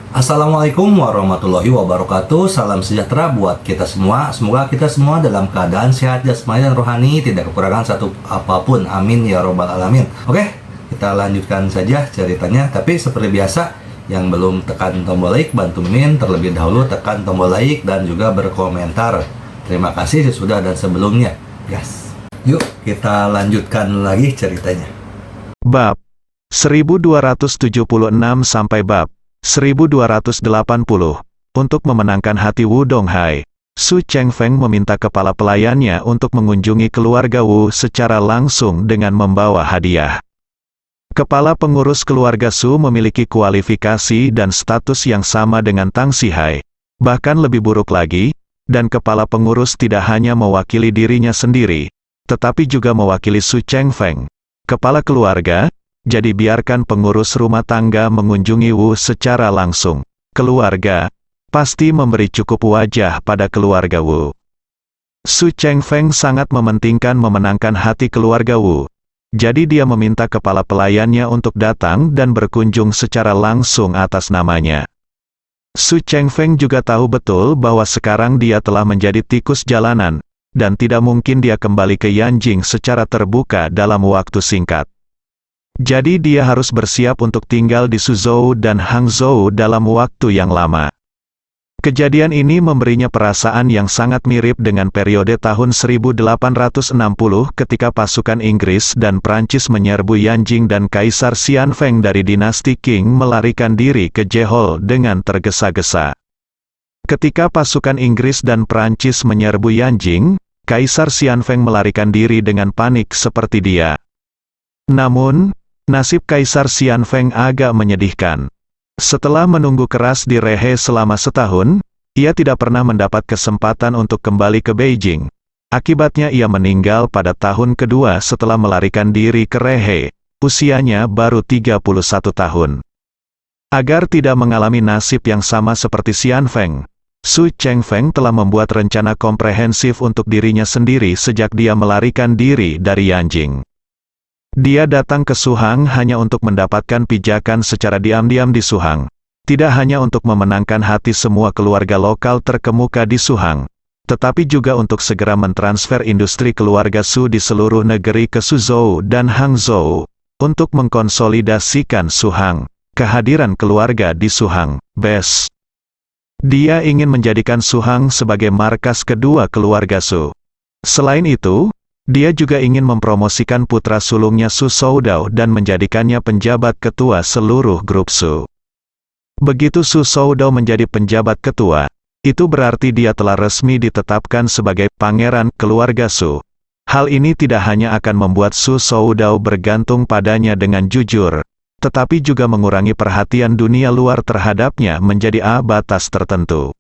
Assalamualaikum warahmatullahi wabarakatuh. Salam sejahtera buat kita semua. Semoga kita semua dalam keadaan sehat jasmani dan rohani, tidak kekurangan satu apapun. Amin ya robbal alamin. Oke, kita lanjutkan saja ceritanya. Tapi seperti biasa, yang belum tekan tombol like, bantu Mimin terlebih dahulu tekan tombol like dan juga berkomentar. Terima kasih sesudah dan sebelumnya. Yes. Yuk kita lanjutkan lagi ceritanya. Bab 1276 sampai bab 1280. Untuk memenangkan hati Wu Donghai, Su Chengfeng meminta kepala pelayannya untuk mengunjungi keluarga Wu secara langsung dengan membawa hadiah. Kepala pengurus keluarga Su memiliki kualifikasi dan status yang sama dengan Tang Sihai, bahkan lebih buruk lagi, dan kepala pengurus tidak hanya mewakili dirinya sendiri, tetapi juga mewakili Su Chengfeng, kepala keluarga. Jadi biarkan pengurus rumah tangga mengunjungi Wu secara langsung. Keluarga pasti memberi cukup wajah pada keluarga Wu. Su Chengfeng sangat mementingkan memenangkan hati keluarga Wu. Jadi dia meminta kepala pelayannya untuk datang dan berkunjung secara langsung atas namanya. Su Chengfeng juga tahu betul bahwa sekarang dia telah menjadi tikus jalanan, dan tidak mungkin dia kembali ke Yanjing secara terbuka dalam waktu singkat. Jadi dia harus bersiap untuk tinggal di Suzhou dan Hangzhou dalam waktu yang lama. Kejadian ini memberinya perasaan yang sangat mirip dengan periode tahun 1860 ketika pasukan Inggris dan Prancis menyerbu Yanjing dan Kaisar Xianfeng dari dinasti Qing melarikan diri ke Jehol dengan tergesa-gesa. Ketika pasukan Inggris dan Prancis menyerbu Yanjing, Kaisar Xianfeng melarikan diri dengan panik seperti dia. Namun, nasib Kaisar Xianfeng agak menyedihkan. Setelah menunggu keras di Rehe selama setahun, ia tidak pernah mendapat kesempatan untuk kembali ke Beijing. Akibatnya ia meninggal pada tahun kedua setelah melarikan diri ke Rehe. Usianya baru 31 tahun. Agar tidak mengalami nasib yang sama seperti Xianfeng, Su Chengfeng telah membuat rencana komprehensif untuk dirinya sendiri sejak dia melarikan diri dari Yanjing. Dia datang ke Suhang hanya untuk mendapatkan pijakan secara diam-diam di Suhang. Tidak hanya untuk memenangkan hati semua keluarga lokal terkemuka di Suhang, tetapi juga untuk segera mentransfer industri keluarga Su di seluruh negeri ke Suzhou dan Hangzhou, untuk mengkonsolidasikan Suhang. Kehadiran keluarga di Suhang, bes. Dia ingin menjadikan Suhang sebagai markas kedua keluarga Su. Selain itu, dia juga ingin mempromosikan putra sulungnya Su Soudao dan menjadikannya penjabat ketua seluruh grup Su. Begitu Su Soudao menjadi penjabat ketua, itu berarti dia telah resmi ditetapkan sebagai pangeran keluarga Su. Hal ini tidak hanya akan membuat Su Soudao bergantung padanya dengan jujur, tetapi juga mengurangi perhatian dunia luar terhadapnya menjadi batas tertentu.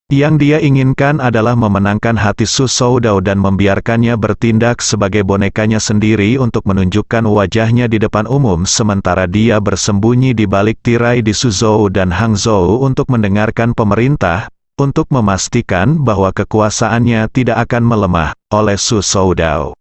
Yang dia inginkan adalah memenangkan hati Su Soudao dan membiarkannya bertindak sebagai bonekanya sendiri untuk menunjukkan wajahnya di depan umum sementara dia bersembunyi di balik tirai di Suzhou dan Hangzhou untuk mendengarkan pemerintah, untuk memastikan bahwa kekuasaannya tidak akan melemah oleh Su Soudao.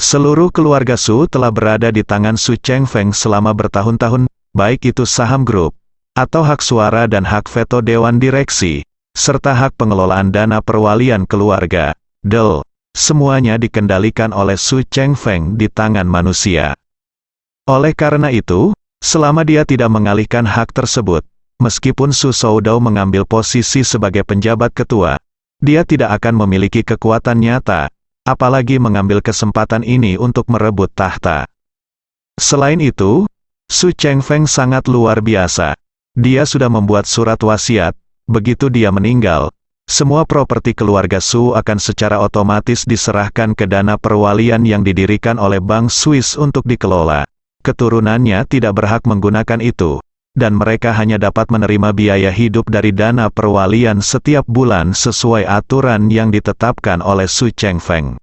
Seluruh keluarga Su telah berada di tangan Su Chengfeng selama bertahun-tahun, baik itu saham grup, atau hak suara dan hak veto dewan direksi, serta hak pengelolaan dana perwalian keluarga, DEL, semuanya dikendalikan oleh Su Chengfeng di tangan manusia. Oleh karena itu, selama dia tidak mengalihkan hak tersebut, meskipun Su Soudao mengambil posisi sebagai penjabat ketua, dia tidak akan memiliki kekuatan nyata, apalagi mengambil kesempatan ini untuk merebut tahta. Selain itu, Su Chengfeng sangat luar biasa. Dia sudah membuat surat wasiat. Begitu dia meninggal, semua properti keluarga Su akan secara otomatis diserahkan ke dana perwalian yang didirikan oleh Bank Swiss untuk dikelola. Keturunannya tidak berhak menggunakan itu, dan mereka hanya dapat menerima biaya hidup dari dana perwalian setiap bulan sesuai aturan yang ditetapkan oleh Su Chengfeng.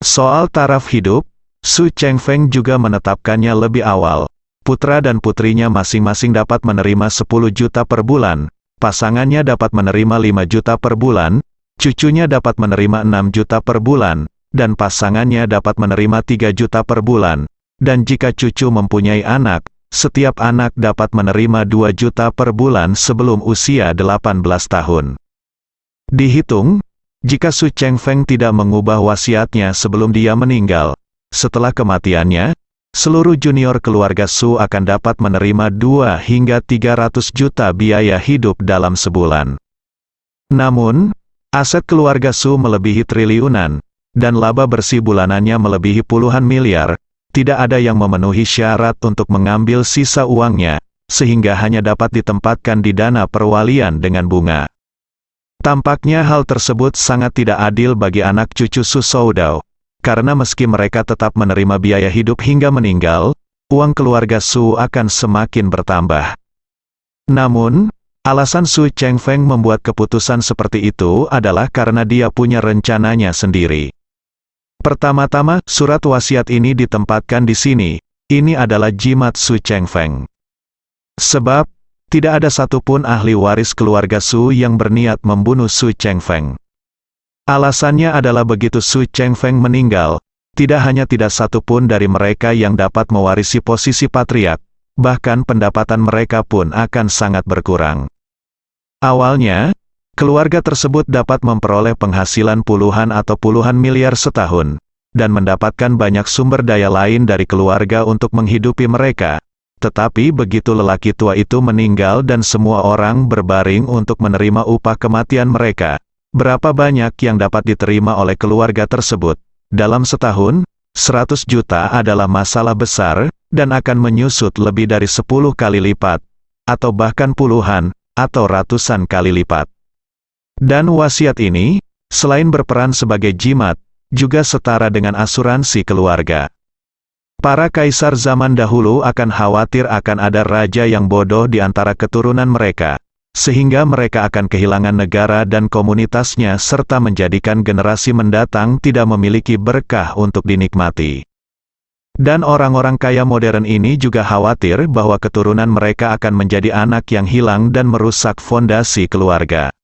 Soal taraf hidup, Su Chengfeng juga menetapkannya lebih awal. Putra dan putrinya masing-masing dapat menerima 10 juta per bulan. Pasangannya dapat menerima 5 juta per bulan, cucunya dapat menerima 6 juta per bulan, dan pasangannya dapat menerima 3 juta per bulan. Dan jika cucu mempunyai anak, setiap anak dapat menerima 2 juta per bulan sebelum usia 18 tahun. Dihitung, jika Su Chengfeng tidak mengubah wasiatnya sebelum dia meninggal, setelah kematiannya, seluruh junior keluarga Su akan dapat menerima 2 hingga 300 juta biaya hidup dalam sebulan. Namun, aset keluarga Su melebihi triliunan, dan laba bersih bulanannya melebihi puluhan miliar. Tidak ada yang memenuhi syarat untuk mengambil sisa uangnya, sehingga hanya dapat ditempatkan di dana perwalian dengan bunga. Tampaknya hal tersebut sangat tidak adil bagi anak cucu Su Soudao, karena meski mereka tetap menerima biaya hidup hingga meninggal, uang keluarga Su akan semakin bertambah. Namun, alasan Su Chengfeng membuat keputusan seperti itu adalah karena dia punya rencananya sendiri. Pertama-tama, surat wasiat ini ditempatkan di sini. Ini adalah jimat Su Chengfeng. Sebab, tidak ada satupun ahli waris keluarga Su yang berniat membunuh Su Chengfeng. Alasannya adalah begitu Su Chengfeng meninggal, tidak hanya tidak satupun dari mereka yang dapat mewarisi posisi patriark, bahkan pendapatan mereka pun akan sangat berkurang. Awalnya, keluarga tersebut dapat memperoleh penghasilan puluhan atau puluhan miliar setahun, dan mendapatkan banyak sumber daya lain dari keluarga untuk menghidupi mereka. Tetapi begitu lelaki tua itu meninggal dan semua orang berbaring untuk menerima upah kematian mereka, berapa banyak yang dapat diterima oleh keluarga tersebut? Dalam setahun, 100 juta adalah masalah besar, dan akan menyusut lebih dari 10 kali lipat, atau bahkan puluhan, atau ratusan kali lipat. Dan wasiat ini, selain berperan sebagai jimat, juga setara dengan asuransi keluarga. Para kaisar zaman dahulu akan khawatir akan ada raja yang bodoh di antara keturunan mereka, sehingga mereka akan kehilangan negara dan komunitasnya serta menjadikan generasi mendatang tidak memiliki berkah untuk dinikmati. Dan orang-orang kaya modern ini juga khawatir bahwa keturunan mereka akan menjadi anak yang hilang dan merusak fondasi keluarga.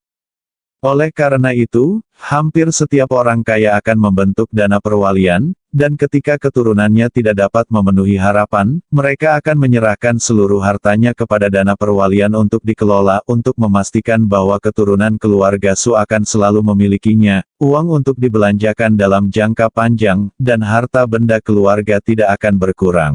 Oleh karena itu, hampir setiap orang kaya akan membentuk dana perwalian, dan ketika keturunannya tidak dapat memenuhi harapan, mereka akan menyerahkan seluruh hartanya kepada dana perwalian untuk dikelola untuk memastikan bahwa keturunan keluarga Su akan selalu memilikinya, uang untuk dibelanjakan dalam jangka panjang, dan harta benda keluarga tidak akan berkurang.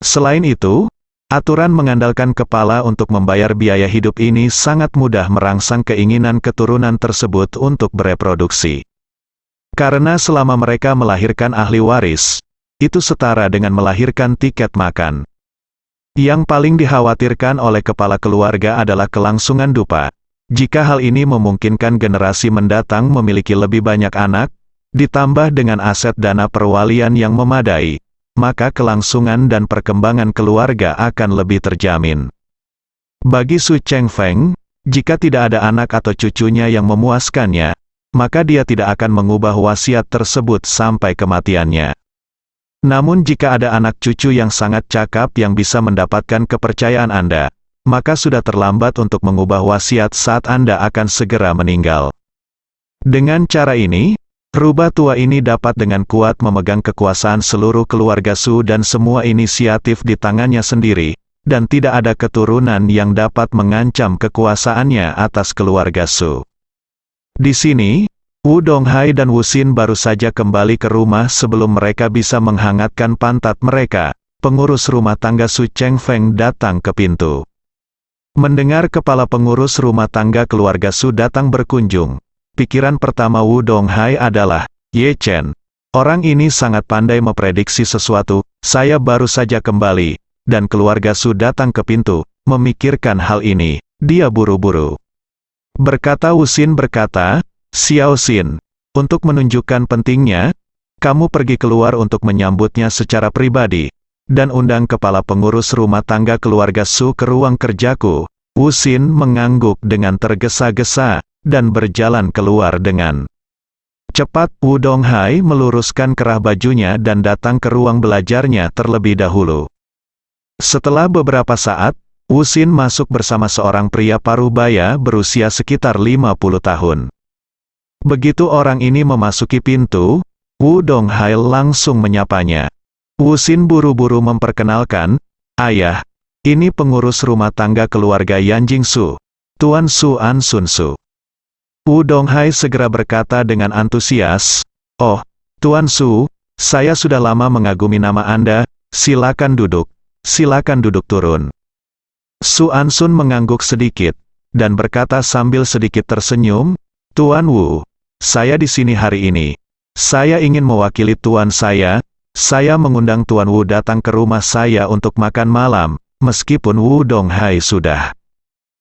Selain itu, aturan mengandalkan kepala untuk membayar biaya hidup ini sangat mudah merangsang keinginan keturunan tersebut untuk bereproduksi. Karena selama mereka melahirkan ahli waris, itu setara dengan melahirkan tiket makan. Yang paling dikhawatirkan oleh kepala keluarga adalah kelangsungan dupa. Jika hal ini memungkinkan generasi mendatang memiliki lebih banyak anak, ditambah dengan aset dana perwalian yang memadai, maka kelangsungan dan perkembangan keluarga akan lebih terjamin. Bagi Su Chengfeng, jika tidak ada anak atau cucunya yang memuaskannya, maka dia tidak akan mengubah wasiat tersebut sampai kematiannya. Namun jika ada anak cucu yang sangat cakap yang bisa mendapatkan kepercayaan Anda, maka sudah terlambat untuk mengubah wasiat saat Anda akan segera meninggal. Dengan cara ini, rubah tua ini dapat dengan kuat memegang kekuasaan seluruh keluarga Su dan semua inisiatif di tangannya sendiri, dan tidak ada keturunan yang dapat mengancam kekuasaannya atas keluarga Su. Di sini, Wu Donghai dan Wu Xin baru saja kembali ke rumah sebelum mereka bisa menghangatkan pantat mereka. Pengurus rumah tangga Su Chengfeng datang ke pintu. Mendengar kepala pengurus rumah tangga keluarga Su datang berkunjung, pikiran pertama Wu Donghai adalah, Ye Chen. Orang ini sangat pandai memprediksi sesuatu, saya baru saja kembali, dan keluarga Su datang ke pintu, memikirkan hal ini, dia buru-buru. Berkata Wu Xin berkata, Xiao Xin, untuk menunjukkan pentingnya, kamu pergi keluar untuk menyambutnya secara pribadi, dan undang kepala pengurus rumah tangga keluarga Su ke ruang kerjaku. Wu Xin mengangguk dengan tergesa-gesa, dan berjalan keluar dengan cepat. Wu Donghai meluruskan kerah bajunya dan datang ke ruang belajarnya terlebih dahulu. Setelah beberapa saat, Wu Xin masuk bersama seorang pria parubaya berusia sekitar 50 tahun. Begitu orang ini memasuki pintu, Wu Donghai langsung menyapanya. Wu Xin buru-buru memperkenalkan, Ayah, ini pengurus rumah tangga keluarga Yanjing Su, Tuan Su An Sun Su. Wu Donghai segera berkata dengan antusias, "Oh, Tuan Su, saya sudah lama mengagumi nama Anda, silakan duduk turun." Su An Sun mengangguk sedikit, dan berkata sambil sedikit tersenyum, "Tuan Wu, saya di sini hari ini. Saya ingin mewakili Tuan saya mengundang Tuan Wu datang ke rumah saya untuk makan malam, meskipun Wu Donghai sudah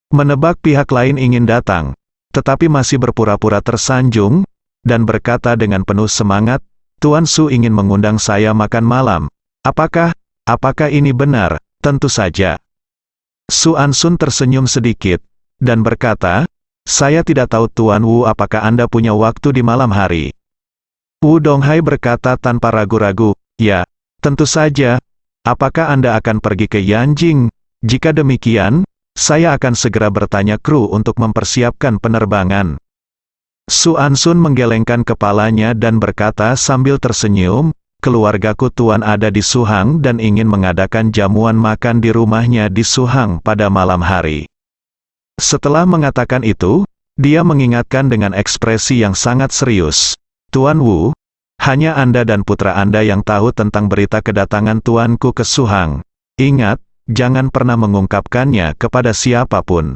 menebak pihak lain ingin datang, tetapi masih berpura-pura tersanjung, dan berkata dengan penuh semangat, Tuan Su ingin mengundang saya makan malam. Apakah ini benar?" "Tentu saja." Su An Sun tersenyum sedikit, dan berkata, "Saya tidak tahu Tuan Wu apakah Anda punya waktu di malam hari." Wu Donghai berkata tanpa ragu-ragu, "Ya, tentu saja. Apakah Anda akan pergi ke Yanjing? Jika demikian, saya akan segera bertanya kru untuk mempersiapkan penerbangan." Su An Sun menggelengkan kepalanya dan berkata sambil tersenyum, "Keluargaku Tuan ada di Suhang dan ingin mengadakan jamuan makan di rumahnya di Suhang pada malam hari." Setelah mengatakan itu, dia mengingatkan dengan ekspresi yang sangat serius, "Tuan Wu, hanya Anda dan putra Anda yang tahu tentang berita kedatangan tuanku ke Suhang. Ingat, jangan pernah mengungkapkannya kepada siapapun."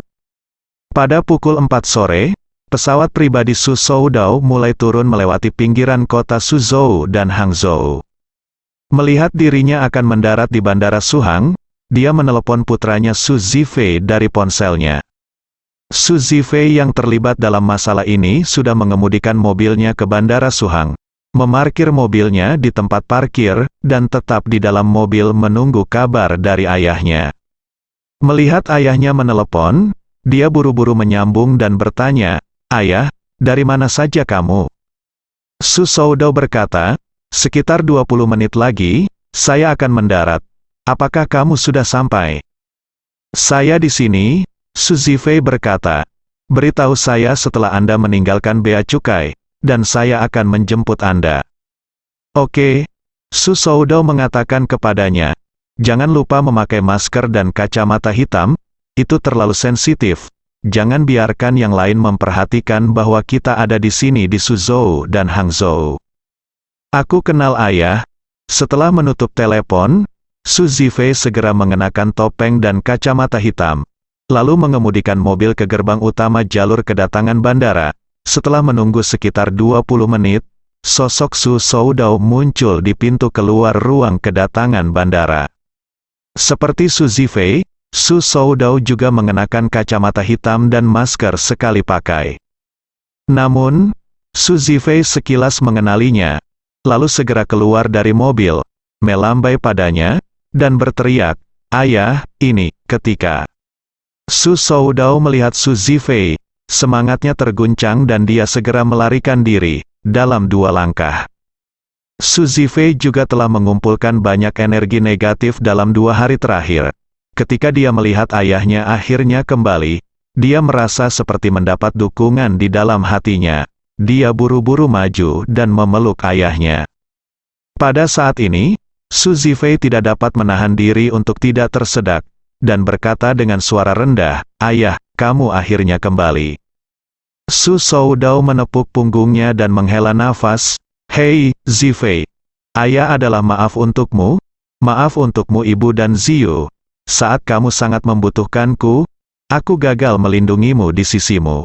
Pada pukul 4 sore, pesawat pribadi Su Soudao mulai turun melewati pinggiran kota Suzhou dan Hangzhou. Melihat dirinya akan mendarat di Bandara Suhang, dia menelepon putranya Su Zifei dari ponselnya. Su Zifei yang terlibat dalam masalah ini sudah mengemudikan mobilnya ke Bandara Suhang, memarkir mobilnya di tempat parkir, dan tetap di dalam mobil menunggu kabar dari ayahnya. Melihat ayahnya menelepon, dia buru-buru menyambung dan bertanya, "Ayah, dari mana saja kamu?" Su Soudao berkata, "Sekitar 20 menit lagi, saya akan mendarat. Apakah kamu sudah sampai?" "Saya di sini," Su Zifei berkata. "Beritahu saya setelah Anda meninggalkan bea cukai, dan saya akan menjemput Anda." "Oke." Su Soudao mengatakan kepadanya, "Jangan lupa memakai masker dan kacamata hitam, itu terlalu sensitif. Jangan biarkan yang lain memperhatikan bahwa kita ada di sini di Suzhou dan Hangzhou." "Aku kenal ayah." Setelah menutup telepon, Su Zifei segera mengenakan topeng dan kacamata hitam, lalu mengemudikan mobil ke gerbang utama jalur kedatangan bandara. Setelah menunggu sekitar 20 menit, sosok Su Soudao muncul di pintu keluar ruang kedatangan bandara. Seperti Su Zifei, Su Soudao juga mengenakan kacamata hitam dan masker sekali pakai. Namun, Su Zifei sekilas mengenalinya, lalu segera keluar dari mobil, melambai padanya, dan berteriak, "Ayah, ini." Ketika Su Soudao melihat Su Zifei, semangatnya terguncang dan dia segera melarikan diri, dalam 2 langkah. Su Zifei juga telah mengumpulkan banyak energi negatif dalam 2 hari terakhir. Ketika dia melihat ayahnya akhirnya kembali, dia merasa seperti mendapat dukungan di dalam hatinya. Dia buru-buru maju dan memeluk ayahnya. Pada saat ini, Su Zifei tidak dapat menahan diri untuk tidak tersedak, dan berkata dengan suara rendah, "Ayah, kamu akhirnya kembali." Su Soudao menepuk punggungnya dan menghela nafas, "Hei, Zifei. Ayah adalah maaf untukmu ibu dan Ziyu. Saat kamu sangat membutuhkanku, aku gagal melindungimu di sisimu."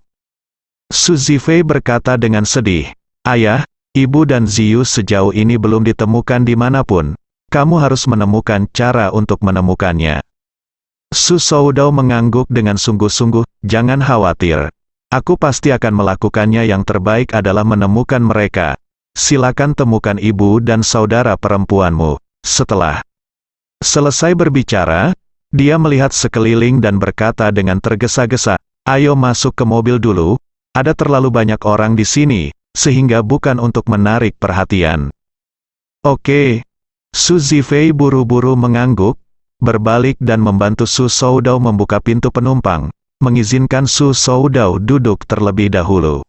Su Zifei berkata dengan sedih, "Ayah, ibu dan Ziyu sejauh ini belum ditemukan dimanapun. Kamu harus menemukan cara untuk menemukannya." Su Soudao mengangguk dengan sungguh-sungguh, "Jangan khawatir. Aku pasti akan melakukannya. Yang terbaik adalah menemukan mereka. Silakan temukan ibu dan saudara perempuanmu." Setelah selesai berbicara, dia melihat sekeliling dan berkata dengan tergesa-gesa, "Ayo masuk ke mobil dulu. Ada terlalu banyak orang di sini, sehingga bukan untuk menarik perhatian." "Oke." Su Zifei buru-buru mengangguk, berbalik dan membantu Su Soudao membuka pintu penumpang, mengizinkan Su Soudao duduk terlebih dahulu.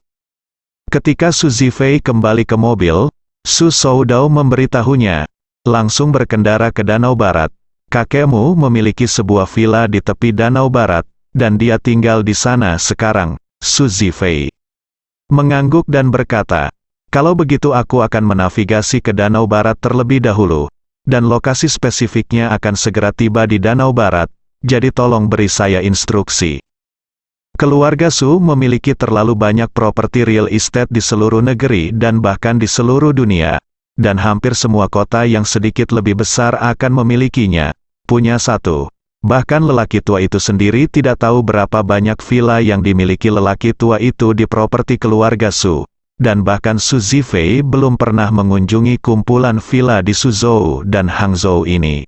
Ketika Su Zifei kembali ke mobil, Su Soudao memberitahunya, "Langsung berkendara ke Danau Barat. kakekmu memiliki sebuah villa di tepi Danau Barat, dan dia tinggal di sana sekarang. Su Zifei mengangguk dan berkata, kalau begitu aku akan menavigasi ke Danau Barat terlebih dahulu, dan lokasi spesifiknya akan segera tiba di Danau Barat, jadi tolong beri saya instruksi. Keluarga Su memiliki terlalu banyak properti real estate di seluruh negeri dan bahkan di seluruh dunia, dan hampir semua kota yang sedikit lebih besar akan memilikinya. Punya satu. Bahkan lelaki tua itu sendiri tidak tahu berapa banyak villa yang dimiliki lelaki tua itu di properti keluarga Su. Dan bahkan Su Zifei belum pernah mengunjungi kumpulan villa di Suzhou dan Hangzhou ini.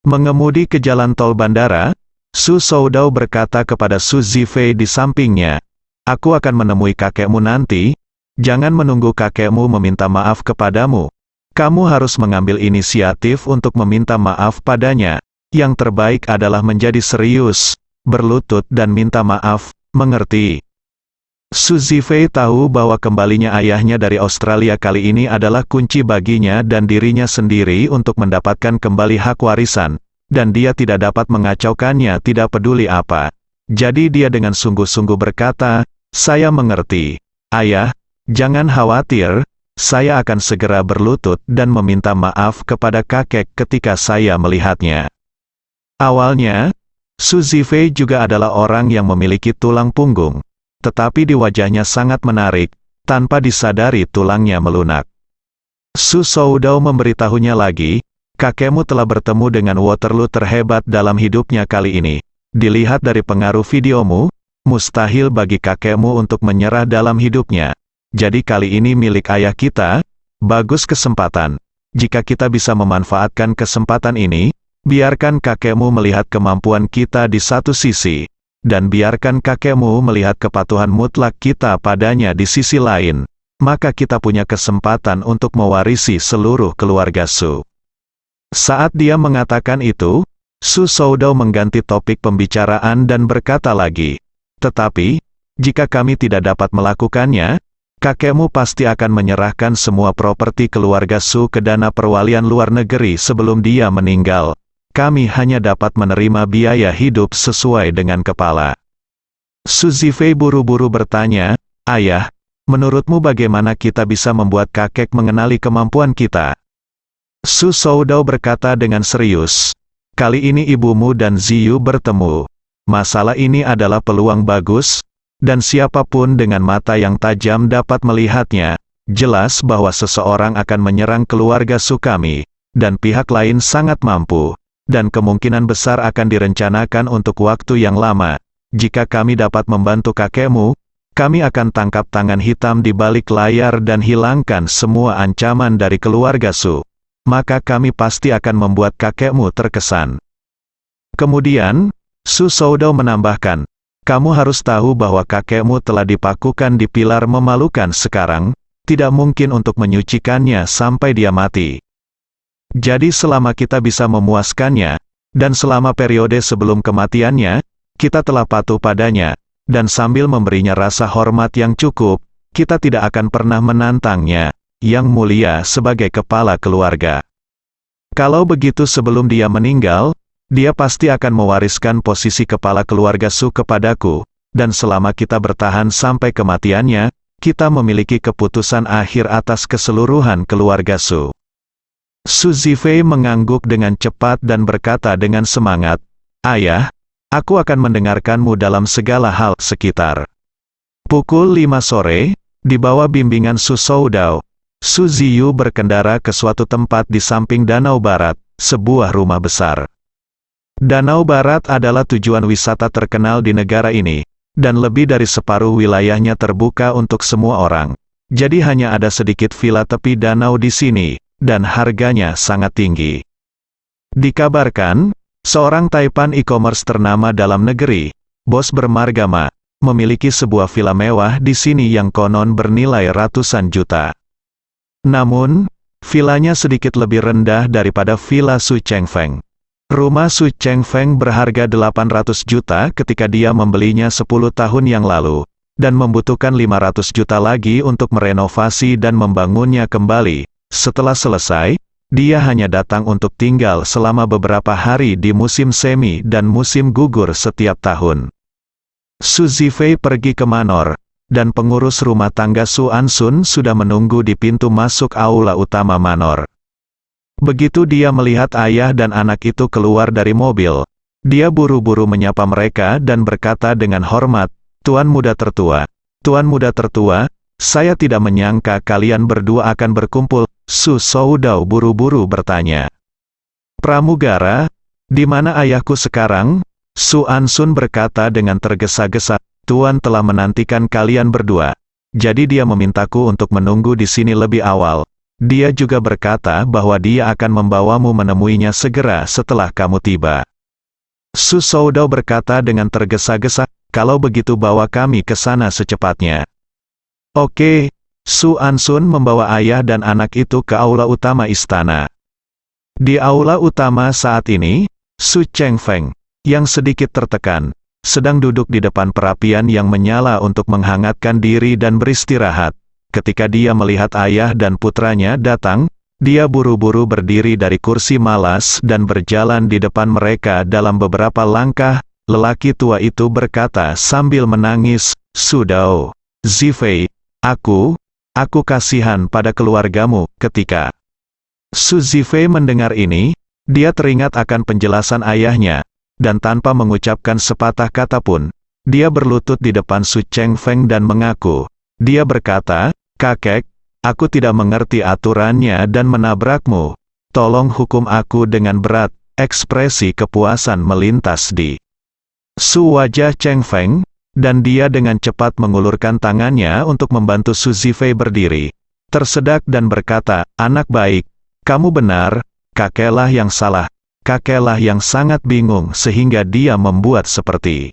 Mengemudi ke jalan tol bandara, Su Soudao berkata kepada Su Zifei di sampingnya, aku akan menemui kakekmu nanti, jangan menunggu kakekmu meminta maaf kepadamu. Kamu harus mengambil inisiatif untuk meminta maaf padanya. Yang terbaik adalah menjadi serius, berlutut dan minta maaf, mengerti? Su Zifei tahu bahwa kembalinya ayahnya dari Australia kali ini adalah kunci baginya dan dirinya sendiri untuk mendapatkan kembali hak warisan. Dan dia tidak dapat mengacaukannya tidak peduli apa. Jadi dia dengan sungguh-sungguh berkata, saya mengerti. Ayah, jangan khawatir, saya akan segera berlutut dan meminta maaf kepada kakek ketika saya melihatnya. Awalnya, Su Zifei juga adalah orang yang memiliki tulang punggung. Tetapi di wajahnya sangat menarik, tanpa disadari tulangnya melunak. Su Soudao memberitahunya lagi, kakekmu telah bertemu dengan Waterloo terhebat dalam hidupnya kali ini. Dilihat dari pengaruh videomu, mustahil bagi kakekmu untuk menyerah dalam hidupnya. Jadi kali ini milik ayah kita, bagus kesempatan. Jika kita bisa memanfaatkan kesempatan ini, biarkan kakekmu melihat kemampuan kita di satu sisi, dan biarkan kakekmu melihat kepatuhan mutlak kita padanya di sisi lain. Maka kita punya kesempatan untuk mewarisi seluruh keluarga Su. Saat dia mengatakan itu, Su Soudao mengganti topik pembicaraan dan berkata lagi, tetapi, jika kami tidak dapat melakukannya, kakekmu pasti akan menyerahkan semua properti keluarga Su ke dana perwalian luar negeri sebelum dia meninggal. Kami hanya dapat menerima biaya hidup sesuai dengan kepala. Su Zifei buru-buru bertanya, ayah, menurutmu bagaimana kita bisa membuat kakek mengenali kemampuan kita? Su Soudao berkata dengan serius, kali ini ibumu dan Ziyu bertemu. Masalah ini adalah peluang bagus, dan siapapun dengan mata yang tajam dapat melihatnya. Jelas bahwa seseorang akan menyerang keluarga Su kami, dan pihak lain sangat mampu, dan kemungkinan besar akan direncanakan untuk waktu yang lama. Jika kami dapat membantu kakekmu, kami akan tangkap tangan hitam di balik layar dan hilangkan semua ancaman dari keluarga Su. Maka kami pasti akan membuat kakekmu terkesan. Kemudian, Su Soudao menambahkan, kamu harus tahu bahwa kakekmu telah dipakukan di pilar memalukan sekarang, tidak mungkin untuk menyucikannya sampai dia mati. Jadi selama kita bisa memuaskannya, dan selama periode sebelum kematiannya, kita telah patuh padanya, dan sambil memberinya rasa hormat yang cukup, kita tidak akan pernah menantangnya. Yang mulia sebagai kepala keluarga. Kalau begitu sebelum dia meninggal, dia pasti akan mewariskan posisi kepala keluarga Su kepadaku, dan selama kita bertahan sampai kematiannya, kita memiliki keputusan akhir atas keseluruhan keluarga Su. Su Zifei mengangguk dengan cepat dan berkata dengan semangat, ayah, aku akan mendengarkanmu dalam segala hal sekitar. Pukul 5 sore, di bawah bimbingan Su Soudao, Su Ziyu berkendara ke suatu tempat di samping Danau Barat, sebuah rumah besar. Danau Barat adalah tujuan wisata terkenal di negara ini, dan lebih dari separuh wilayahnya terbuka untuk semua orang. Jadi hanya ada sedikit villa tepi danau di sini, dan harganya sangat tinggi. Dikabarkan, seorang taipan e-commerce ternama dalam negeri, bos bermargama, memiliki sebuah villa mewah di sini yang konon bernilai ratusan juta. Namun, villanya sedikit lebih rendah daripada villa Su Chengfeng. Rumah Su Chengfeng berharga 800 juta ketika dia membelinya 10 tahun yang lalu, dan membutuhkan 500 juta lagi untuk merenovasi dan membangunnya kembali. Setelah selesai, dia hanya datang untuk tinggal selama beberapa hari di musim semi dan musim gugur setiap tahun. Su Zifei pergi ke manor, dan pengurus rumah tangga Su Ansun sudah menunggu di pintu masuk aula utama manor. Begitu dia melihat ayah dan anak itu keluar dari mobil, dia buru-buru menyapa mereka dan berkata dengan hormat, "Tuan muda tertua, Tuan muda tertua, saya tidak menyangka kalian berdua akan berkumpul." Su Soudao buru-buru bertanya. "Pramugara, di mana ayahku sekarang?" Su Ansun berkata dengan tergesa-gesa, "Tuan telah menantikan kalian berdua. Jadi dia memintaku untuk menunggu di sini lebih awal. Dia juga berkata bahwa dia akan membawamu menemuinya segera setelah kamu tiba." Su Soudao berkata dengan tergesa-gesa, "Kalau begitu bawa kami ke sana secepatnya." "Oke." Su Ansun membawa ayah dan anak itu ke aula utama istana. Di aula utama saat ini, Su Chengfeng, yang sedikit tertekan, sedang duduk di depan perapian yang menyala untuk menghangatkan diri dan beristirahat. Ketika dia melihat ayah dan putranya datang, dia buru-buru berdiri dari kursi malas dan berjalan di depan mereka dalam beberapa langkah. Lelaki tua itu berkata sambil menangis, "Sudao, Zifei, aku kasihan pada keluargamu." Ketika Su Zifei mendengar ini, dia teringat akan penjelasan ayahnya, dan tanpa mengucapkan sepatah kata pun, dia berlutut di depan Su Chengfeng dan mengaku. Dia berkata, "Kakek, aku tidak mengerti aturannya dan menabrakmu. Tolong hukum aku dengan berat." Ekspresi kepuasan melintas di Su wajah Chengfeng, dan dia dengan cepat mengulurkan tangannya untuk membantu Su Zifei berdiri. Tersedak dan berkata, "Anak baik, kamu benar, kakeklah yang salah. Kakeklah yang sangat bingung sehingga dia membuat seperti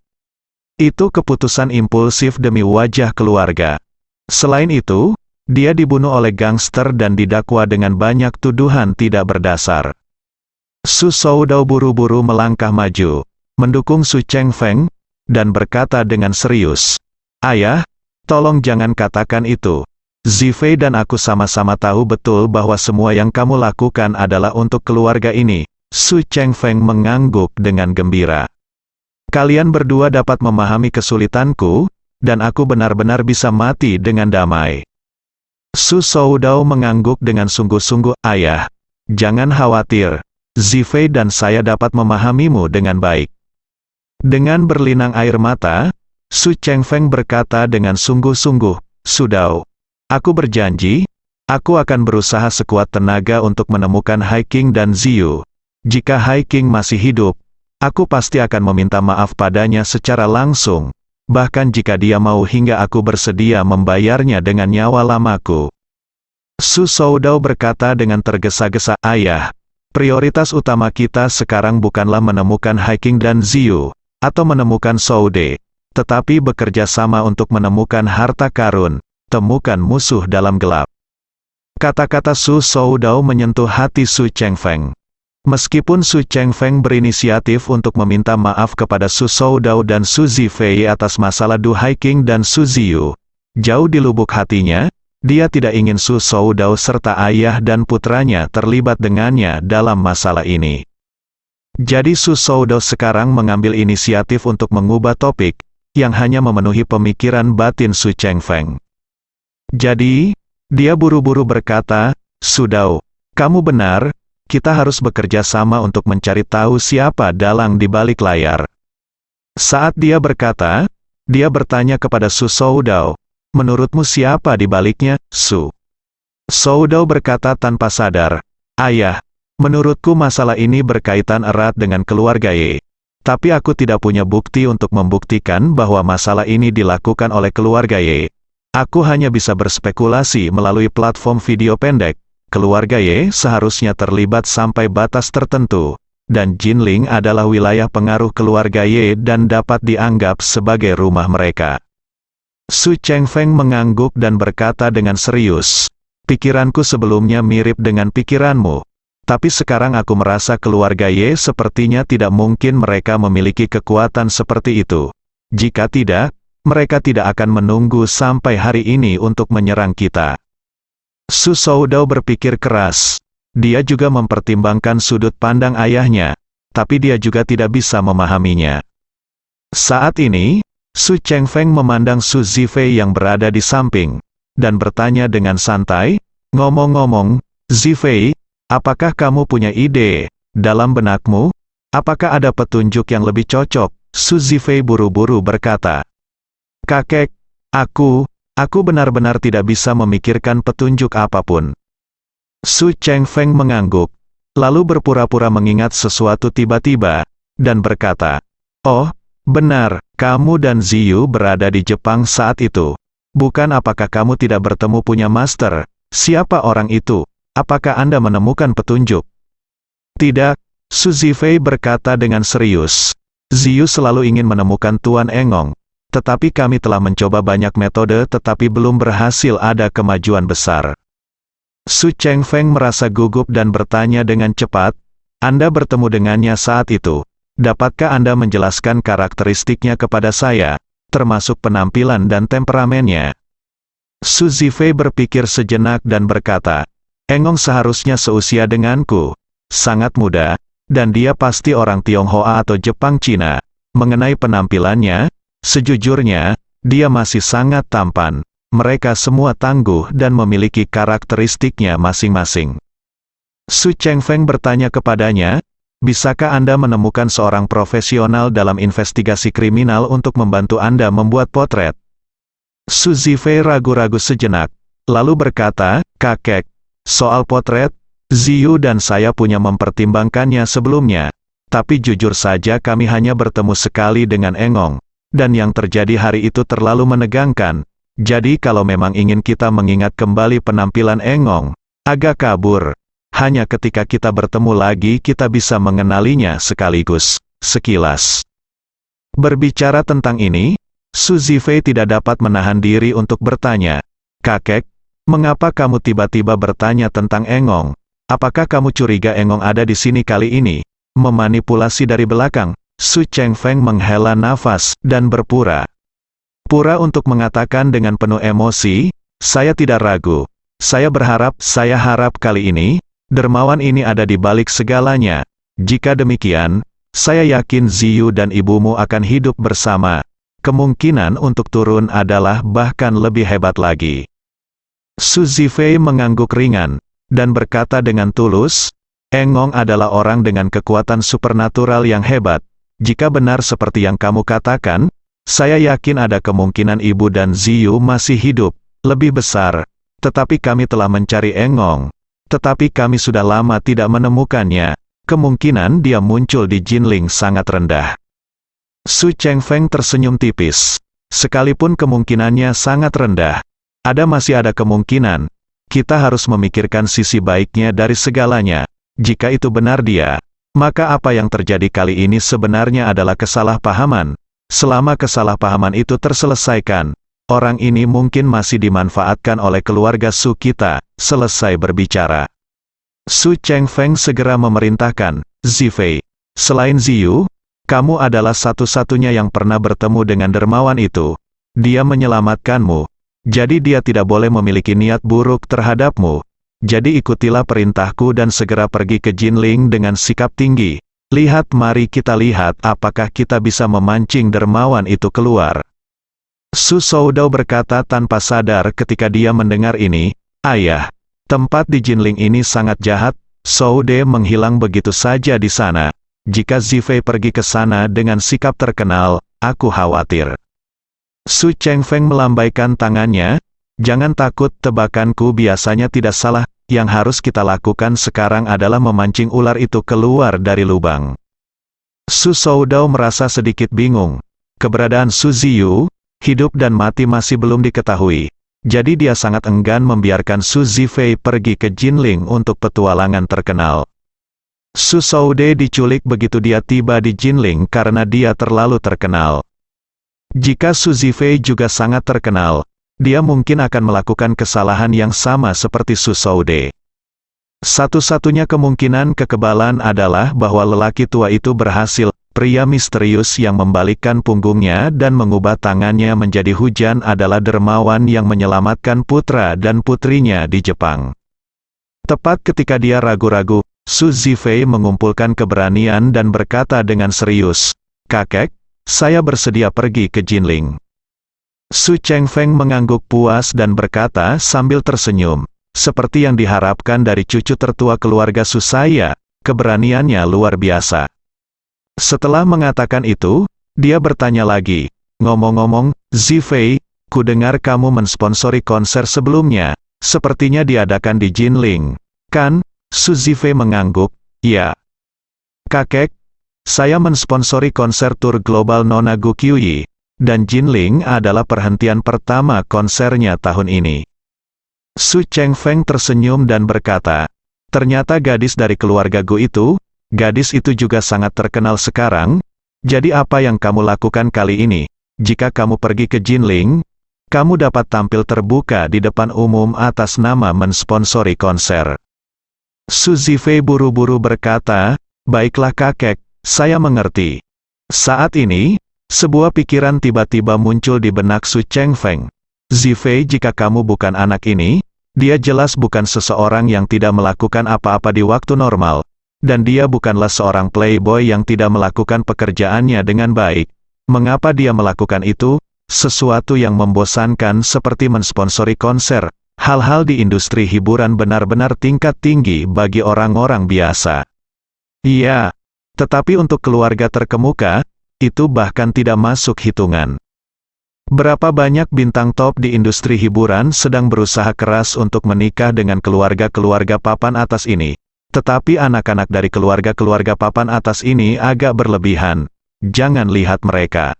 itu keputusan impulsif demi wajah keluarga. Selain itu, dia dibunuh oleh gangster dan didakwa dengan banyak tuduhan tidak berdasar." Su Soudao buru-buru melangkah maju, mendukung Su Chengfeng, dan berkata dengan serius, "Ayah, tolong jangan katakan itu. Zifei dan aku sama-sama tahu betul bahwa semua yang kamu lakukan adalah untuk keluarga ini." Su Chengfeng mengangguk dengan gembira. "Kalian berdua dapat memahami kesulitanku, dan aku benar-benar bisa mati dengan damai." Su Soudao mengangguk dengan sungguh-sungguh, "Ayah, jangan khawatir. Zifei dan saya dapat memahamimu dengan baik." Dengan berlinang air mata, Su Chengfeng berkata dengan sungguh-sungguh, "Sudao, aku berjanji, aku akan berusaha sekuat tenaga untuk menemukan Hai King dan Ziyu. Jika Hai King masih hidup, aku pasti akan meminta maaf padanya secara langsung, bahkan jika dia mau hingga aku bersedia membayarnya dengan nyawa lamaku." Su Soudao berkata dengan tergesa-gesa, "Ayah, prioritas utama kita sekarang bukanlah menemukan Hai King dan Ziyu, atau menemukan Soude, tetapi bekerja sama untuk menemukan harta karun, temukan musuh dalam gelap." Kata-kata Su Soudao menyentuh hati Su Chengfeng. Meskipun Su Chengfeng berinisiatif untuk meminta maaf kepada Su Soudao dan Su Zifei atas masalah Du Hai King dan Su Ziyu, jauh di lubuk hatinya, dia tidak ingin Su Soudao serta ayah dan putranya terlibat dengannya dalam masalah ini. Jadi Su Soudao sekarang mengambil inisiatif untuk mengubah topik, yang hanya memenuhi pemikiran batin Su Chengfeng. Jadi, dia buru-buru berkata, "Sudao, kamu benar, kita harus bekerja sama untuk mencari tahu siapa dalang di balik layar." Saat dia berkata, dia bertanya kepada Su Soudao, "Menurutmu siapa di baliknya, Su?" Soudao berkata tanpa sadar, "Ayah, menurutku masalah ini berkaitan erat dengan keluarga Ye. Tapi aku tidak punya bukti untuk membuktikan bahwa masalah ini dilakukan oleh keluarga Ye. Aku hanya bisa berspekulasi melalui platform video pendek. Keluarga Ye seharusnya terlibat sampai batas tertentu, dan Jinling adalah wilayah pengaruh keluarga Ye dan dapat dianggap sebagai rumah mereka." Su Chengfeng mengangguk dan berkata dengan serius, "Pikiranku sebelumnya mirip dengan pikiranmu. Tapi sekarang aku merasa keluarga Ye sepertinya tidak mungkin mereka memiliki kekuatan seperti itu. Jika tidak, mereka tidak akan menunggu sampai hari ini untuk menyerang kita." Su Soudao berpikir keras. dia juga mempertimbangkan sudut pandang ayahnya, tapi dia juga tidak bisa memahaminya. Saat ini, Su Chengfeng memandang Su Zifei yang berada di samping, dan bertanya dengan santai, "Ngomong-ngomong, Zifei, apakah kamu punya ide dalam benakmu? Apakah ada petunjuk yang lebih cocok?" Su Zifei buru-buru berkata, "Kakek, aku benar-benar tidak bisa memikirkan petunjuk apapun." Su Chengfeng mengangguk, lalu berpura-pura mengingat sesuatu tiba-tiba, dan berkata, "Oh, benar, kamu dan Ziyu berada di Jepang saat itu. Bukan apakah kamu tidak bertemu punya master? Siapa orang itu? Apakah Anda menemukan petunjuk?" "Tidak," Su Zifei berkata dengan serius. "Ziyu selalu ingin menemukan Tuan Engong. Tetapi kami telah mencoba banyak metode tetapi belum berhasil ada kemajuan besar." Su Chengfeng merasa gugup dan bertanya dengan cepat, "Anda bertemu dengannya saat itu. Dapatkah Anda menjelaskan karakteristiknya kepada saya, termasuk penampilan dan temperamennya?" Su Zifei berpikir sejenak dan berkata, "Engong seharusnya seusia denganku. Sangat muda, dan dia pasti orang Tionghoa atau Jepang Cina. Mengenai penampilannya, sejujurnya, dia masih sangat tampan. Mereka semua tangguh dan memiliki karakteristiknya masing-masing." Su Chengfeng bertanya kepadanya, "Bisakah Anda menemukan seorang profesional dalam investigasi kriminal untuk membantu Anda membuat potret?" Su Zifei ragu-ragu sejenak, lalu berkata, "Kakek, soal potret, Ziyu dan saya punya mempertimbangkannya sebelumnya. Tapi jujur saja kami hanya bertemu sekali dengan Engong, dan yang terjadi hari itu terlalu menegangkan. Jadi kalau memang ingin kita mengingat kembali penampilan Engong, agak kabur. Hanya ketika kita bertemu lagi kita bisa mengenalinya sekaligus, sekilas." Berbicara tentang ini, Su Zifei tidak dapat menahan diri untuk bertanya, "Kakek, mengapa kamu tiba-tiba bertanya tentang Engong? Apakah kamu curiga Engong ada di sini kali ini? Memanipulasi dari belakang?" Su Chengfeng menghela nafas, dan berpura untuk mengatakan dengan penuh emosi, "Saya tidak ragu. Saya harap kali ini, dermawan ini ada di balik segalanya. Jika demikian, saya yakin Ziyu dan ibumu akan hidup bersama. Kemungkinan untuk turun adalah bahkan lebih hebat lagi." Su Zifei mengangguk ringan, dan berkata dengan tulus, "Engong adalah orang dengan kekuatan supernatural yang hebat. Jika benar seperti yang kamu katakan, saya yakin ada kemungkinan ibu dan Ziyu masih hidup, lebih besar. Tetapi kami telah mencari Engong. Tetapi kami sudah lama tidak menemukannya. Kemungkinan dia muncul di Jinling sangat rendah." Su Chengfeng tersenyum tipis. "Sekalipun kemungkinannya sangat rendah, masih ada kemungkinan. Kita harus memikirkan sisi baiknya dari segalanya. Jika itu benar dia, maka apa yang terjadi kali ini sebenarnya adalah kesalahpahaman. Selama kesalahpahaman itu terselesaikan, orang ini mungkin masih dimanfaatkan oleh keluarga Su kita." Selesai berbicara, Su Chengfeng segera memerintahkan, "Zifei, selain Ziyu, kamu adalah satu-satunya yang pernah bertemu dengan dermawan itu. Dia menyelamatkanmu. Jadi dia tidak boleh memiliki niat buruk terhadapmu. Jadi ikutilah perintahku dan segera pergi ke Jinling dengan sikap tinggi. Mari kita lihat apakah kita bisa memancing dermawan itu keluar." Su Soudao berkata tanpa sadar ketika dia mendengar ini, "Ayah, tempat di Jinling ini sangat jahat. Soude menghilang begitu saja di sana. Jika Zifei pergi ke sana dengan sikap terkenal, aku khawatir." Su Chengfeng melambaikan tangannya, "Jangan takut, tebakanku biasanya tidak salah. Yang harus kita lakukan sekarang adalah memancing ular itu keluar dari lubang." Su Soudao merasa sedikit bingung. Keberadaan Su Ziyu, hidup dan mati masih belum diketahui. Jadi dia sangat enggan membiarkan Su Zifei pergi ke Jinling untuk petualangan terkenal. Su Soude diculik begitu dia tiba di Jinling karena dia terlalu terkenal. Jika Su Zifei juga sangat terkenal, dia mungkin akan melakukan kesalahan yang sama seperti Su Soude. Satu-satunya kemungkinan kekebalan adalah bahwa lelaki tua itu berhasil. Pria misterius yang membalikkan punggungnya dan mengubah tangannya menjadi hujan adalah dermawan yang menyelamatkan putra dan putrinya di Jepang. Tepat ketika dia ragu-ragu, Su Zifei mengumpulkan keberanian dan berkata dengan serius, "Kakek, saya bersedia pergi ke Jinling." Su Chengfeng mengangguk puas dan berkata sambil tersenyum, "Seperti yang diharapkan dari cucu tertua keluarga Su saya, keberaniannya luar biasa." Setelah mengatakan itu, dia bertanya lagi, "Ngomong-ngomong, Zifei, ku dengar kamu mensponsori konser sebelumnya, sepertinya diadakan di Jinling, kan?" Su Zifei mengangguk, "Ya. Kakek, saya mensponsori konser tur global Nona Gu Qiuyi, dan Jinling adalah perhentian pertama konsernya tahun ini." Su Chengfeng tersenyum dan berkata, "Ternyata gadis dari keluarga Gu itu, gadis itu juga sangat terkenal sekarang. Jadi apa yang kamu lakukan kali ini? Jika kamu pergi ke Jinling, kamu dapat tampil terbuka di depan umum atas nama mensponsori konser." Su Zifei buru-buru berkata, "Baiklah kakek, saya mengerti." Saat ini, sebuah pikiran tiba-tiba muncul di benak Su Chengfeng. "Zifei, jika kamu bukan anak ini, dia jelas bukan seseorang yang tidak melakukan apa-apa di waktu normal, dan dia bukanlah seorang playboy yang tidak melakukan pekerjaannya dengan baik. Mengapa dia melakukan itu? Sesuatu yang membosankan seperti mensponsori konser. Hal-hal di industri hiburan benar-benar tingkat tinggi bagi orang-orang biasa. Iya, tetapi untuk keluarga terkemuka, itu bahkan tidak masuk hitungan. Berapa banyak bintang top di industri hiburan sedang berusaha keras untuk menikah dengan keluarga-keluarga papan atas ini. Tetapi anak-anak dari keluarga-keluarga papan atas ini agak berlebihan. Jangan lihat mereka.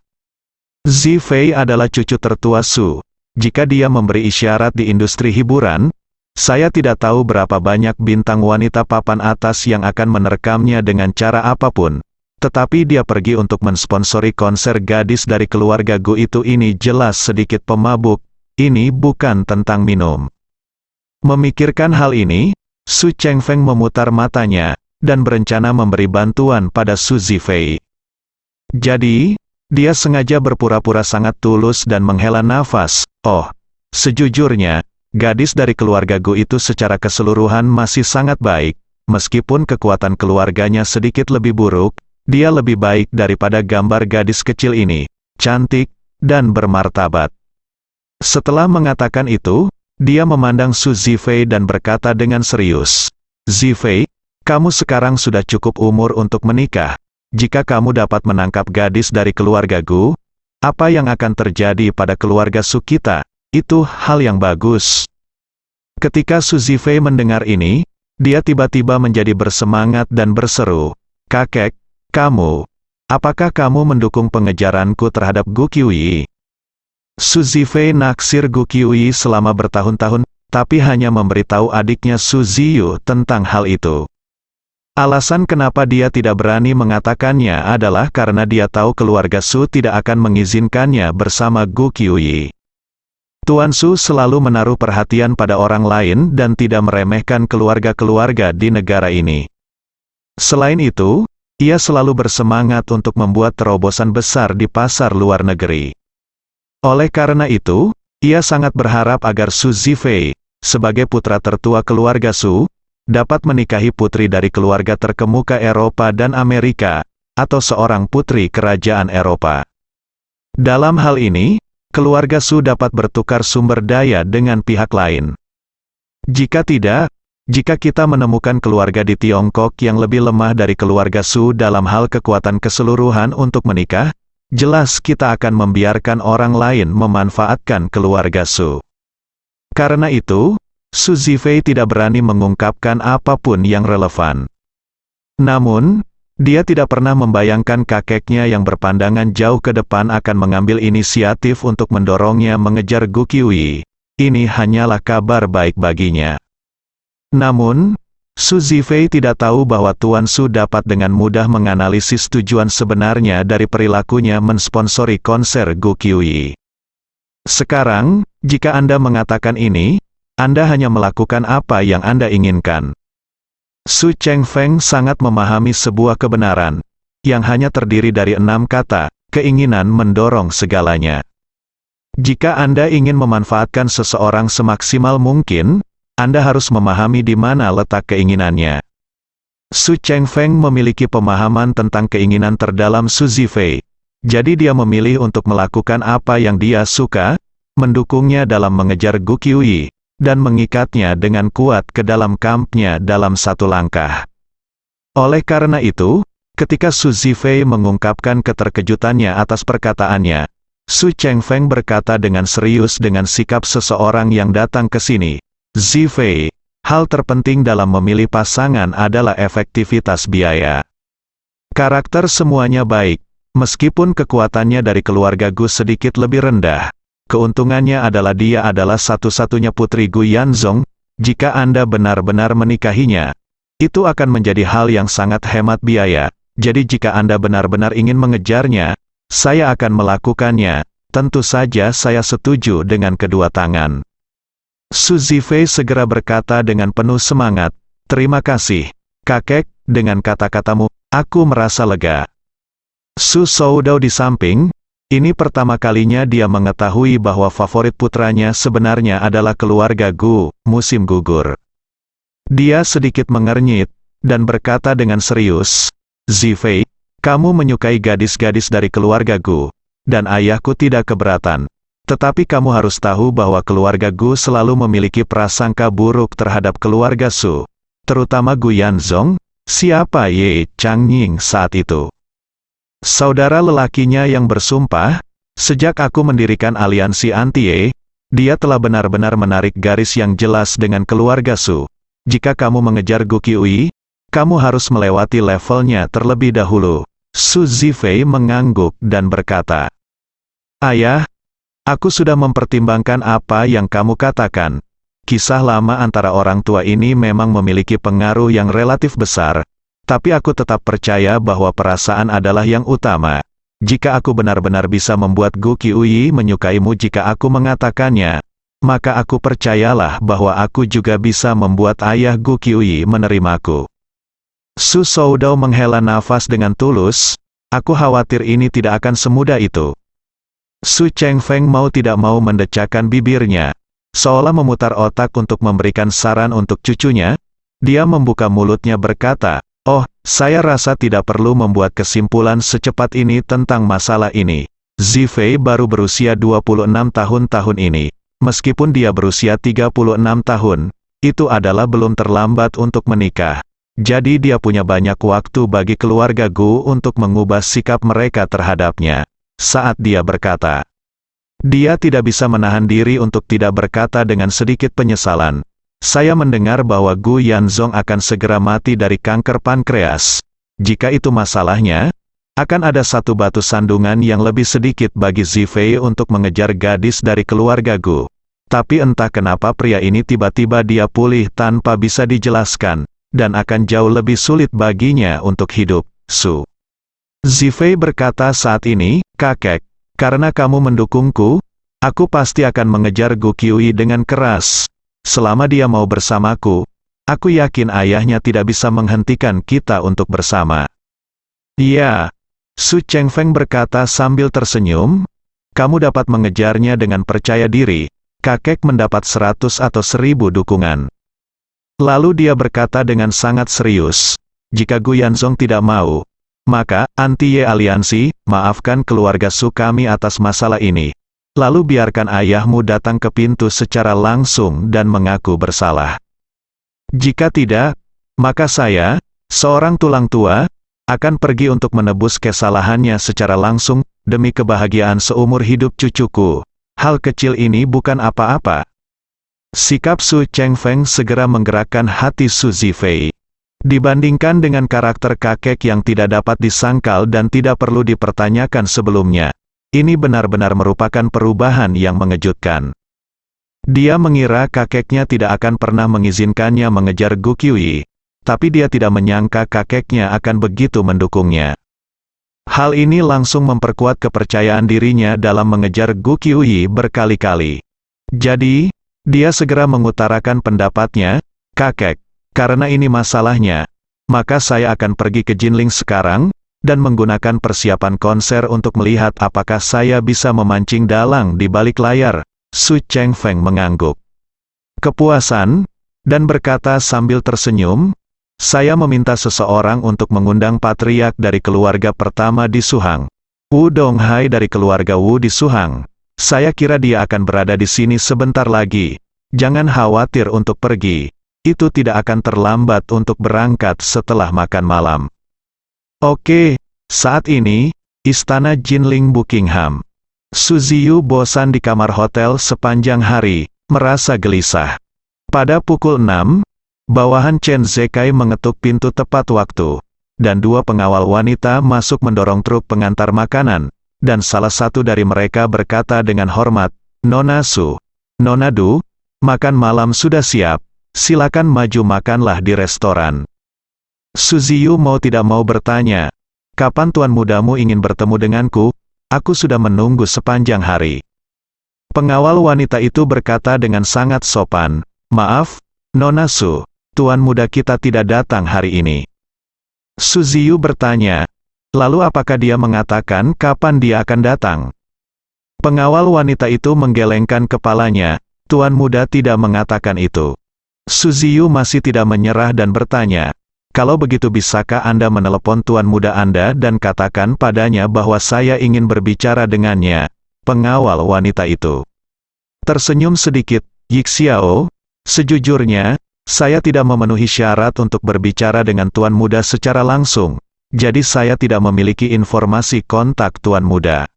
Zifei adalah cucu tertua Su. Jika dia memberi isyarat di industri hiburan, saya tidak tahu berapa banyak bintang wanita papan atas yang akan menerekamnya dengan cara apapun. Tetapi dia pergi untuk mensponsori konser gadis dari keluarga Gu itu. Ini jelas sedikit pemabuk. Ini bukan tentang minum." Memikirkan hal ini, Su Chengfeng memutar matanya, dan berencana memberi bantuan pada Su Zifei. Jadi, dia sengaja berpura-pura sangat tulus dan menghela nafas. "Oh, sejujurnya, gadis dari keluarga Gu itu secara keseluruhan masih sangat baik. Meskipun kekuatan keluarganya sedikit lebih buruk, dia lebih baik daripada gambar gadis kecil ini, cantik, dan bermartabat." Setelah mengatakan itu, dia memandang Su Zifei dan berkata dengan serius, "Zifei, kamu sekarang sudah cukup umur untuk menikah. Jika kamu dapat menangkap gadis dari keluarga Gu, apa yang akan terjadi pada keluarga Su kita? Itu hal yang bagus." Ketika Su Zifei mendengar ini, dia tiba-tiba menjadi bersemangat dan berseru, "Kakek, apakah kamu mendukung pengejaranku terhadap Gu Qiuyi?" Su Zifei naksir Gu Qiuyi selama bertahun-tahun, tapi hanya memberitahu adiknya Su Ziyu tentang hal itu. Alasan kenapa dia tidak berani mengatakannya adalah karena dia tahu keluarga Su tidak akan mengizinkannya bersama Gu Qiuyi. Tuan Su selalu menaruh perhatian pada orang lain dan tidak meremehkan keluarga-keluarga di negara ini. Selain itu, ia selalu bersemangat untuk membuat terobosan besar di pasar luar negeri. Oleh karena itu, ia sangat berharap agar Su Zifei, sebagai putra tertua keluarga Su, dapat menikahi putri dari keluarga terkemuka Eropa dan Amerika, atau seorang putri kerajaan Eropa. Dalam hal ini, keluarga Su dapat bertukar sumber daya dengan pihak lain. Jika kita menemukan keluarga di Tiongkok yang lebih lemah dari keluarga Su dalam hal kekuatan keseluruhan untuk menikah, jelas kita akan membiarkan orang lain memanfaatkan keluarga Su. Karena itu, Su Zifei tidak berani mengungkapkan apapun yang relevan. Namun, dia tidak pernah membayangkan kakeknya yang berpandangan jauh ke depan akan mengambil inisiatif untuk mendorongnya mengejar Gu Qiuyi. Ini hanyalah kabar baik baginya. Namun, Su Zifei tidak tahu bahwa Tuan Su dapat dengan mudah menganalisis tujuan sebenarnya dari perilakunya mensponsori konser Gu Qiuyi. Sekarang, jika Anda mengatakan ini, Anda hanya melakukan apa yang Anda inginkan. Su Chengfeng sangat memahami sebuah kebenaran, yang hanya terdiri dari 6 kata, keinginan mendorong segalanya. Jika Anda ingin memanfaatkan seseorang semaksimal mungkin, Anda harus memahami di mana letak keinginannya. Su Chengfeng memiliki pemahaman tentang keinginan terdalam Su Zifei. Jadi dia memilih untuk melakukan apa yang dia suka, mendukungnya dalam mengejar Gu Qiuyi, dan mengikatnya dengan kuat ke dalam kampnya dalam satu langkah. Oleh karena itu, ketika Su Zifei mengungkapkan keterkejutannya atas perkataannya, Su Chengfeng berkata dengan serius dengan sikap seseorang yang datang ke sini, "Zifei, hal terpenting dalam memilih pasangan adalah efektivitas biaya. Karakter semuanya baik, meskipun kekuatannya dari keluarga Gu sedikit lebih rendah. Keuntungannya adalah dia adalah satu-satunya putri Gu Yanzong. Jika Anda benar-benar menikahinya, itu akan menjadi hal yang sangat hemat biaya. Jadi jika Anda benar-benar ingin mengejarnya, saya akan melakukannya. Tentu saja saya setuju dengan kedua tangan." Su Zifei segera berkata dengan penuh semangat, "Terima kasih, kakek, dengan kata-katamu, aku merasa lega." Su Soudao di samping, ini pertama kalinya dia mengetahui bahwa favorit putranya sebenarnya adalah keluarga Gu, musim gugur. Dia sedikit mengernyit, dan berkata dengan serius, "Zifei, kamu menyukai gadis-gadis dari keluarga Gu, dan ayahku tidak keberatan. Tetapi kamu harus tahu bahwa keluarga Gu selalu memiliki prasangka buruk terhadap keluarga Su, terutama Gu Yanzong, siapa Ye Changning saat itu. Saudara lelakinya yang bersumpah, sejak aku mendirikan aliansi anti-Ye, dia telah benar-benar menarik garis yang jelas dengan keluarga Su. Jika kamu mengejar Gu Qiuyi, kamu harus melewati levelnya terlebih dahulu." Su Zifei mengangguk dan berkata, "Ayah, aku sudah mempertimbangkan apa yang kamu katakan. Kisah lama antara orang tua ini memang memiliki pengaruh yang relatif besar, tapi aku tetap percaya bahwa perasaan adalah yang utama. Jika aku benar-benar bisa membuat Gu Qiuyi menyukaimu jika aku mengatakannya, maka aku percayalah bahwa aku juga bisa membuat ayah Gu Qiuyi menerimaku." Su Soudao menghela nafas dengan tulus, "Aku khawatir ini tidak akan semudah itu." Su Chengfeng mau tidak mau mendecakkan bibirnya, seolah memutar otak untuk memberikan saran untuk cucunya. Dia membuka mulutnya berkata, "Oh, saya rasa tidak perlu membuat kesimpulan secepat ini tentang masalah ini. Zifei baru berusia 26 tahun ini. Meskipun dia berusia 36 tahun, itu adalah belum terlambat untuk menikah. Jadi dia punya banyak waktu bagi keluarga Gu untuk mengubah sikap mereka terhadapnya." Saat dia berkata, dia tidak bisa menahan diri untuk tidak berkata dengan sedikit penyesalan, "Saya mendengar bahwa Gu Yanzong akan segera mati dari kanker pankreas. Jika itu masalahnya, akan ada satu batu sandungan yang lebih sedikit bagi Zifei untuk mengejar gadis dari keluarga Gu. Tapi entah kenapa pria ini tiba-tiba dia pulih tanpa bisa dijelaskan, dan akan jauh lebih sulit baginya untuk hidup." Su Zifei berkata saat ini, "Kakek, karena kamu mendukungku, aku pasti akan mengejar Gu Qiuyi dengan keras. Selama dia mau bersamaku, aku yakin ayahnya tidak bisa menghentikan kita untuk bersama." "Iya," Su Chengfeng berkata sambil tersenyum, "kamu dapat mengejarnya dengan percaya diri. Kakek mendapat 100 atau 1000 dukungan." Lalu dia berkata dengan sangat serius, "Jika Gu Yanzong tidak mau, maka, anti-Ye aliansi, maafkan keluarga Su kami atas masalah ini. Lalu biarkan ayahmu datang ke pintu secara langsung dan mengaku bersalah. Jika tidak, maka saya, seorang tulang tua, akan pergi untuk menebus kesalahannya secara langsung, demi kebahagiaan seumur hidup cucuku. Hal kecil ini bukan apa-apa." Sikap Su Chengfeng segera menggerakkan hati Su Zifei. Dibandingkan dengan karakter kakek yang tidak dapat disangkal dan tidak perlu dipertanyakan sebelumnya, ini benar-benar merupakan perubahan yang mengejutkan. Dia mengira kakeknya tidak akan pernah mengizinkannya mengejar Gu Qiuyi, tapi dia tidak menyangka kakeknya akan begitu mendukungnya. Hal ini langsung memperkuat kepercayaan dirinya dalam mengejar Gu Qiuyi berkali-kali. Jadi, dia segera mengutarakan pendapatnya, "Kakek, karena ini masalahnya, maka saya akan pergi ke Jinling sekarang, dan menggunakan persiapan konser untuk melihat apakah saya bisa memancing dalang di balik layar." Su Chengfeng mengangguk. Kepuasan, dan berkata sambil tersenyum, "Saya meminta seseorang untuk mengundang patriark dari keluarga pertama di Suhang. Wu Donghai dari keluarga Wu di Suhang. Saya kira dia akan berada di sini sebentar lagi. Jangan khawatir untuk pergi. Itu tidak akan terlambat untuk berangkat setelah makan malam." Oke, saat ini, Istana Jinling Buckingham. Su Ziyu bosan di kamar hotel sepanjang hari, merasa gelisah. Pada pukul 6, bawahan Chen Zekai mengetuk pintu tepat waktu, dan dua pengawal wanita masuk mendorong truk pengantar makanan, dan salah satu dari mereka berkata dengan hormat, "Nona Su, Nona Du, makan malam sudah siap, silakan maju makanlah di restoran." Su Ziyu mau tidak mau bertanya, "Kapan tuan mudamu ingin bertemu denganku? Aku sudah menunggu sepanjang hari." Pengawal wanita itu berkata dengan sangat sopan, "Maaf, Nona Su, tuan muda kita tidak datang hari ini." Su Ziyu bertanya, "Lalu apakah dia mengatakan kapan dia akan datang?" Pengawal wanita itu menggelengkan kepalanya, "Tuan muda tidak mengatakan itu." Su Ziyu masih tidak menyerah dan bertanya, "Kalau begitu bisakah Anda menelepon tuan muda Anda dan katakan padanya bahwa saya ingin berbicara dengannya?" Pengawal wanita itu tersenyum sedikit, "Yixiao, sejujurnya, saya tidak memenuhi syarat untuk berbicara dengan tuan muda secara langsung, jadi saya tidak memiliki informasi kontak tuan muda."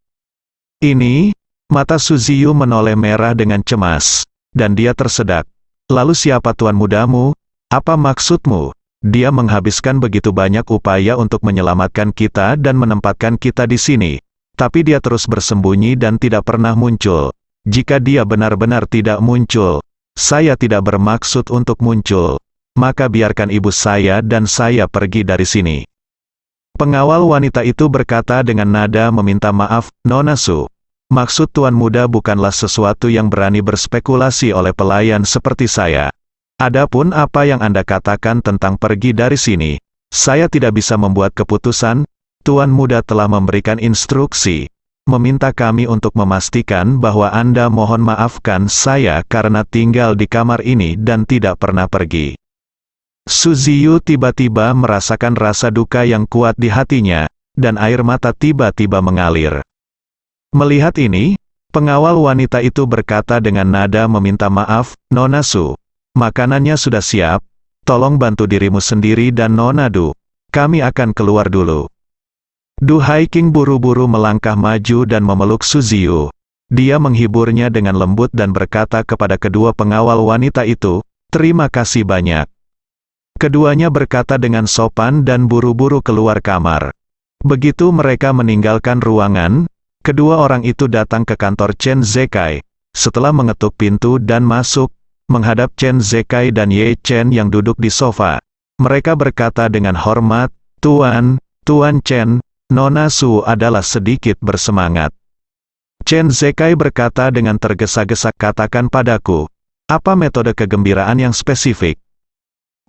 Ini, mata Su Ziyu menoleh merah dengan cemas, dan dia tersedak. "Lalu siapa tuan mudamu? Apa maksudmu? Dia menghabiskan begitu banyak upaya untuk menyelamatkan kita dan menempatkan kita di sini, tapi dia terus bersembunyi dan tidak pernah muncul. Jika dia benar-benar tidak muncul, saya tidak bermaksud untuk muncul, maka biarkan ibu saya dan saya pergi dari sini." Pengawal wanita itu berkata dengan nada meminta maaf, "Nona Su, maksud tuan muda bukanlah sesuatu yang berani berspekulasi oleh pelayan seperti saya. Adapun apa yang Anda katakan tentang pergi dari sini, saya tidak bisa membuat keputusan. Tuan muda telah memberikan instruksi, meminta kami untuk memastikan bahwa Anda mohon maafkan saya karena tinggal di kamar ini dan tidak pernah pergi." Su Ziyu tiba-tiba merasakan rasa duka yang kuat di hatinya, dan air mata tiba-tiba mengalir. Melihat ini, pengawal wanita itu berkata dengan nada meminta maaf, "Nona Su, makanannya sudah siap, tolong bantu dirimu sendiri dan Nona Du, kami akan keluar dulu." Du Haiking buru-buru melangkah maju dan memeluk Su Ziyu. Dia menghiburnya dengan lembut dan berkata kepada kedua pengawal wanita itu, "Terima kasih banyak." Keduanya berkata dengan sopan dan buru-buru keluar kamar. Begitu mereka meninggalkan ruangan, kedua orang itu datang ke kantor Chen Zekai. Setelah mengetuk pintu dan masuk, menghadap Chen Zekai dan Ye Chen yang duduk di sofa. Mereka berkata dengan hormat, Tuan Chen, Nona Su adalah sedikit bersemangat." Chen Zekai berkata dengan tergesa-gesa, "Katakan padaku, apa metode kegembiraan yang spesifik?"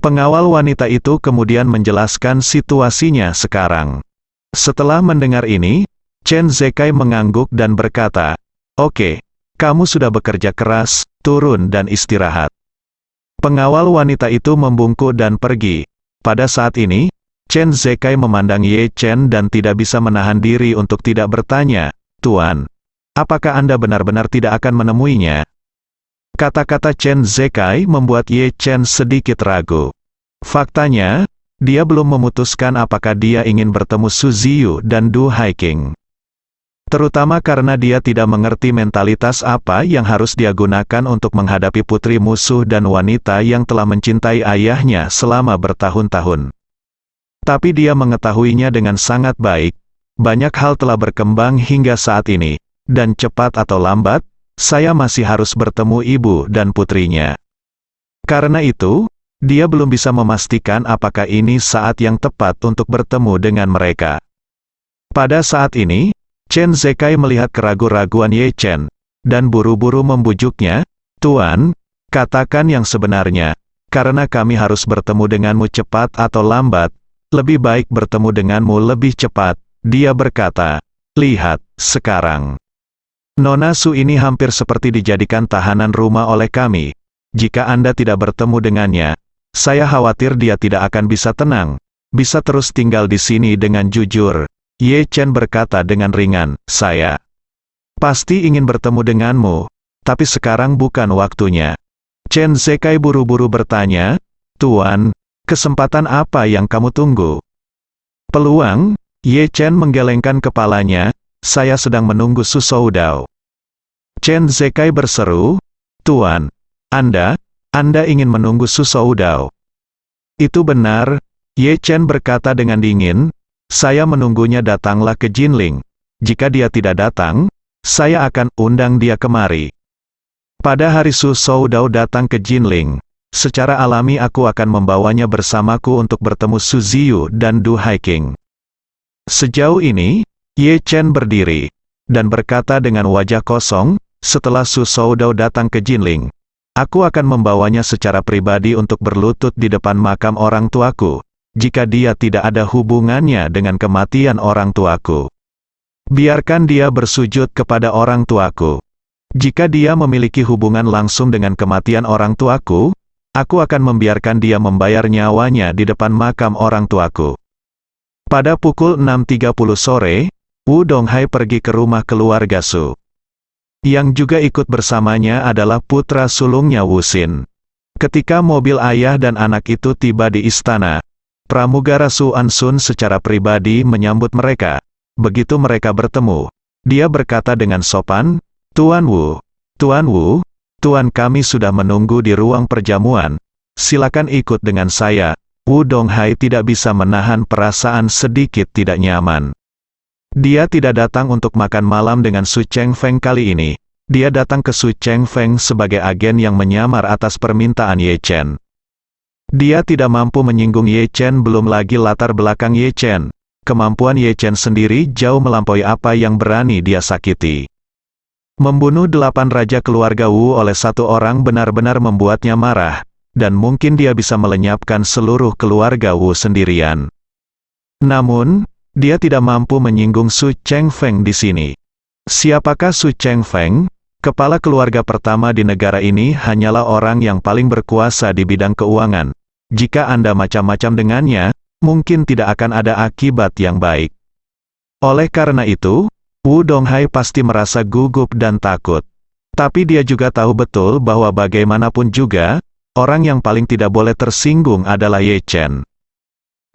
Pengawal wanita itu kemudian menjelaskan situasinya sekarang. Setelah mendengar ini, Chen Zekai mengangguk dan berkata, "Oke, kamu sudah bekerja keras, turun dan istirahat." Pengawal wanita itu membungkuk dan pergi. Pada saat ini, Chen Zekai memandang Ye Chen dan tidak bisa menahan diri untuk tidak bertanya, "Tuan, apakah Anda benar-benar tidak akan menemuinya?" Kata-kata Chen Zekai membuat Ye Chen sedikit ragu. Faktanya, dia belum memutuskan apakah dia ingin bertemu Su Ziyu dan Du Haiking. Terutama karena dia tidak mengerti mentalitas apa yang harus dia gunakan untuk menghadapi putri musuh dan wanita yang telah mencintai ayahnya selama bertahun-tahun. Tapi dia mengetahuinya dengan sangat baik. Banyak hal telah berkembang hingga saat ini, dan cepat atau lambat, saya masih harus bertemu ibu dan putrinya. Karena itu, dia belum bisa memastikan apakah ini saat yang tepat untuk bertemu dengan mereka. Pada saat ini, Chen Zekai melihat keraguan-raguan Ye Chen, dan buru-buru membujuknya, "Tuan, katakan yang sebenarnya, karena kami harus bertemu denganmu cepat atau lambat, lebih baik bertemu denganmu lebih cepat." Dia berkata, "Lihat, sekarang. Nona Su ini hampir seperti dijadikan tahanan rumah oleh kami. Jika Anda tidak bertemu dengannya, saya khawatir dia tidak akan bisa tenang, bisa terus tinggal di sini dengan jujur. Ye Chen berkata dengan ringan, saya pasti ingin bertemu denganmu, tapi sekarang bukan waktunya. Chen Zekai buru-buru bertanya, Tuan, kesempatan apa yang kamu tunggu? Peluang? Ye Chen menggelengkan kepalanya, saya sedang menunggu Su Soudao. Chen Zekai berseru, Tuan, Anda ingin menunggu Su Soudao. Itu benar, Ye Chen berkata dengan dingin, saya menunggunya datanglah ke Jinling. Jika dia tidak datang, saya akan undang dia kemari. Pada hari Su Soudao datang ke Jinling, secara alami aku akan membawanya bersamaku untuk bertemu Su Ziyu dan Du Haiking. Sejauh ini, Ye Chen berdiri, dan berkata dengan wajah kosong, setelah Su Soudao datang ke Jinling, aku akan membawanya secara pribadi untuk berlutut di depan makam orang tuaku, jika dia tidak ada hubungannya dengan kematian orang tuaku. Biarkan dia bersujud kepada orang tuaku. Jika dia memiliki hubungan langsung dengan kematian orang tuaku, aku akan membiarkan dia membayar nyawanya di depan makam orang tuaku. Pada pukul 6.30 sore, Wu Donghai pergi ke rumah keluarga Su. Yang juga ikut bersamanya adalah putra sulungnya Wu Xin. Ketika mobil ayah dan anak itu tiba di istana, pramugara Su Ansun secara pribadi menyambut mereka. Begitu mereka bertemu, dia berkata dengan sopan, Tuan Wu, Tuan kami sudah menunggu di ruang perjamuan, silakan ikut dengan saya. Wu Donghai tidak bisa menahan perasaan sedikit tidak nyaman. Dia tidak datang untuk makan malam dengan Su Chengfeng kali ini. Dia datang ke Su Chengfeng sebagai agen yang menyamar atas permintaan Ye Chen. Dia tidak mampu menyinggung Ye Chen, belum lagi latar belakang Ye Chen. Kemampuan Ye Chen sendiri jauh melampaui apa yang berani dia sakiti. Membunuh 8 raja keluarga Wu oleh satu orang benar-benar membuatnya marah. Dan mungkin dia bisa melenyapkan seluruh keluarga Wu sendirian. Namun, dia tidak mampu menyinggung Su Chengfeng di sini. Siapakah Su Chengfeng? Kepala keluarga pertama di negara ini hanyalah orang yang paling berkuasa di bidang keuangan. Jika Anda macam-macam dengannya, mungkin tidak akan ada akibat yang baik. Oleh karena itu, Wu Donghai pasti merasa gugup dan takut. Tapi dia juga tahu betul bahwa bagaimanapun juga, orang yang paling tidak boleh tersinggung adalah Ye Chen.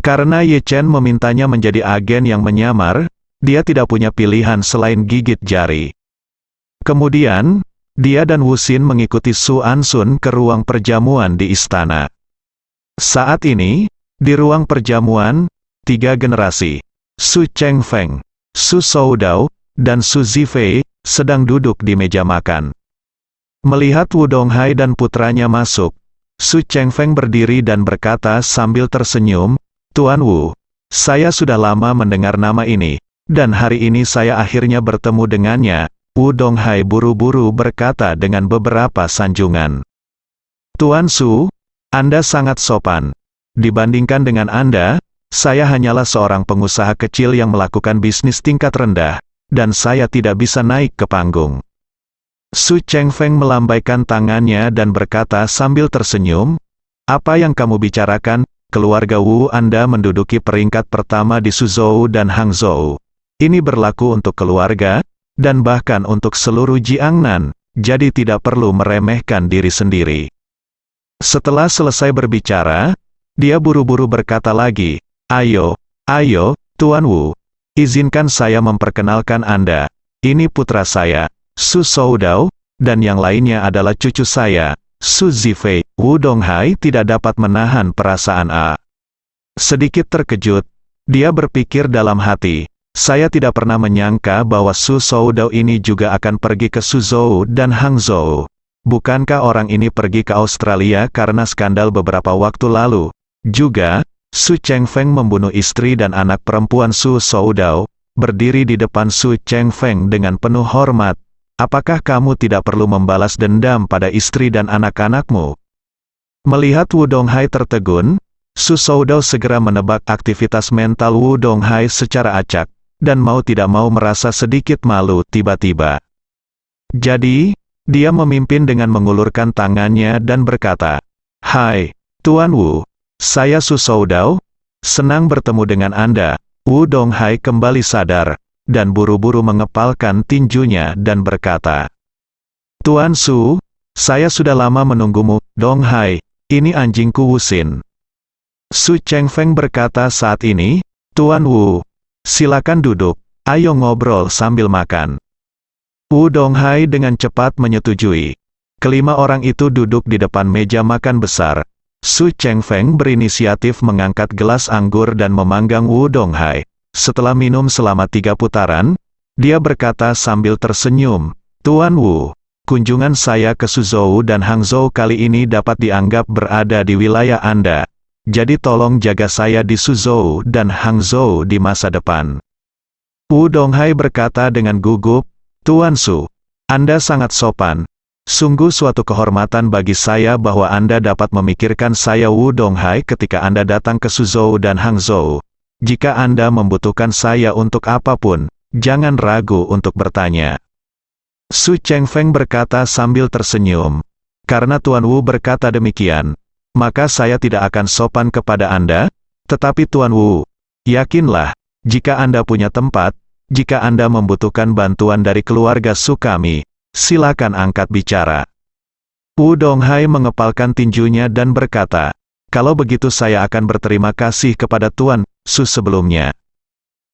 Karena Ye Chen memintanya menjadi agen yang menyamar, dia tidak punya pilihan selain gigit jari. Kemudian, dia dan Wu Xin mengikuti Su Ansun ke ruang perjamuan di istana. Saat ini, di ruang perjamuan, 3 generasi, Su Chengfeng, Su Soudao, dan Su Zifei, sedang duduk di meja makan. Melihat Wu Donghai dan putranya masuk, Su Chengfeng berdiri dan berkata sambil tersenyum, Tuan Wu, saya sudah lama mendengar nama ini, dan hari ini saya akhirnya bertemu dengannya. Wu Donghai buru-buru berkata dengan beberapa sanjungan. Tuan Su, Anda sangat sopan. Dibandingkan dengan Anda, saya hanyalah seorang pengusaha kecil yang melakukan bisnis tingkat rendah, dan saya tidak bisa naik ke panggung. Su Chengfeng melambaikan tangannya dan berkata sambil tersenyum, apa yang kamu bicarakan? Keluarga Wu Anda menduduki peringkat pertama di Suzhou dan Hangzhou. Ini berlaku untuk keluarga, dan bahkan untuk seluruh Jiangnan, jadi tidak perlu meremehkan diri sendiri. Setelah selesai berbicara, dia buru-buru berkata lagi, ayo, Tuan Wu, izinkan saya memperkenalkan Anda. Ini putra saya, Su Soudao, dan yang lainnya adalah cucu saya, Su Zifei. Wu Donghai tidak dapat menahan perasaan sedikit terkejut. Dia berpikir dalam hati, saya tidak pernah menyangka bahwa Su Soudao ini juga akan pergi ke Suzhou dan Hangzhou. Bukankah orang ini pergi ke Australia karena skandal beberapa waktu lalu? Juga, Su Chengfeng membunuh istri dan anak perempuan Su Soudao. Berdiri di depan Su Chengfeng dengan penuh hormat. Apakah kamu tidak perlu membalas dendam pada istri dan anak-anakmu? Melihat Wu Donghai tertegun, Su Soudao segera menebak aktivitas mental Wu Donghai secara acak, dan mau tidak mau merasa sedikit malu tiba-tiba. Jadi, Dia memimpin dengan mengulurkan tangannya dan berkata, "Hai, Tuan Wu, saya Su Soudao. Senang bertemu dengan Anda." Wu Donghai kembali sadar, dan buru-buru mengepalkan tinjunya dan berkata, "Tuan Su, saya sudah lama menunggumu, Donghai. Ini anjingku Wusin." Su Chengfeng berkata saat ini, "Tuan Wu, silakan duduk, ayo ngobrol sambil makan." Wu Donghai dengan cepat menyetujui. Kelima orang itu duduk di depan meja makan besar. Su Chengfeng berinisiatif mengangkat gelas anggur dan memanggang Wu Donghai. Setelah minum selama 3 putaran, dia berkata sambil tersenyum, "Tuan Wu, kunjungan saya ke Suzhou dan Hangzhou kali ini dapat dianggap berada di wilayah Anda. Jadi tolong jaga saya di Suzhou dan Hangzhou di masa depan." Wu Donghai berkata dengan gugup, "Tuan Su, Anda sangat sopan. Sungguh suatu kehormatan bagi saya bahwa Anda dapat memikirkan saya Wu Donghai ketika Anda datang ke Suzhou dan Hangzhou. Jika Anda membutuhkan saya untuk apapun, jangan ragu untuk bertanya." Su Chengfeng berkata sambil tersenyum, "Karena Tuan Wu berkata demikian, maka saya tidak akan sopan kepada Anda, tetapi Tuan Wu, yakinlah, jika Anda punya tempat, jika Anda membutuhkan bantuan dari keluarga Su kami, silakan angkat bicara." Wu Donghai mengepalkan tinjunya dan berkata, "Kalau begitu saya akan berterima kasih kepada Tuan Su sebelumnya."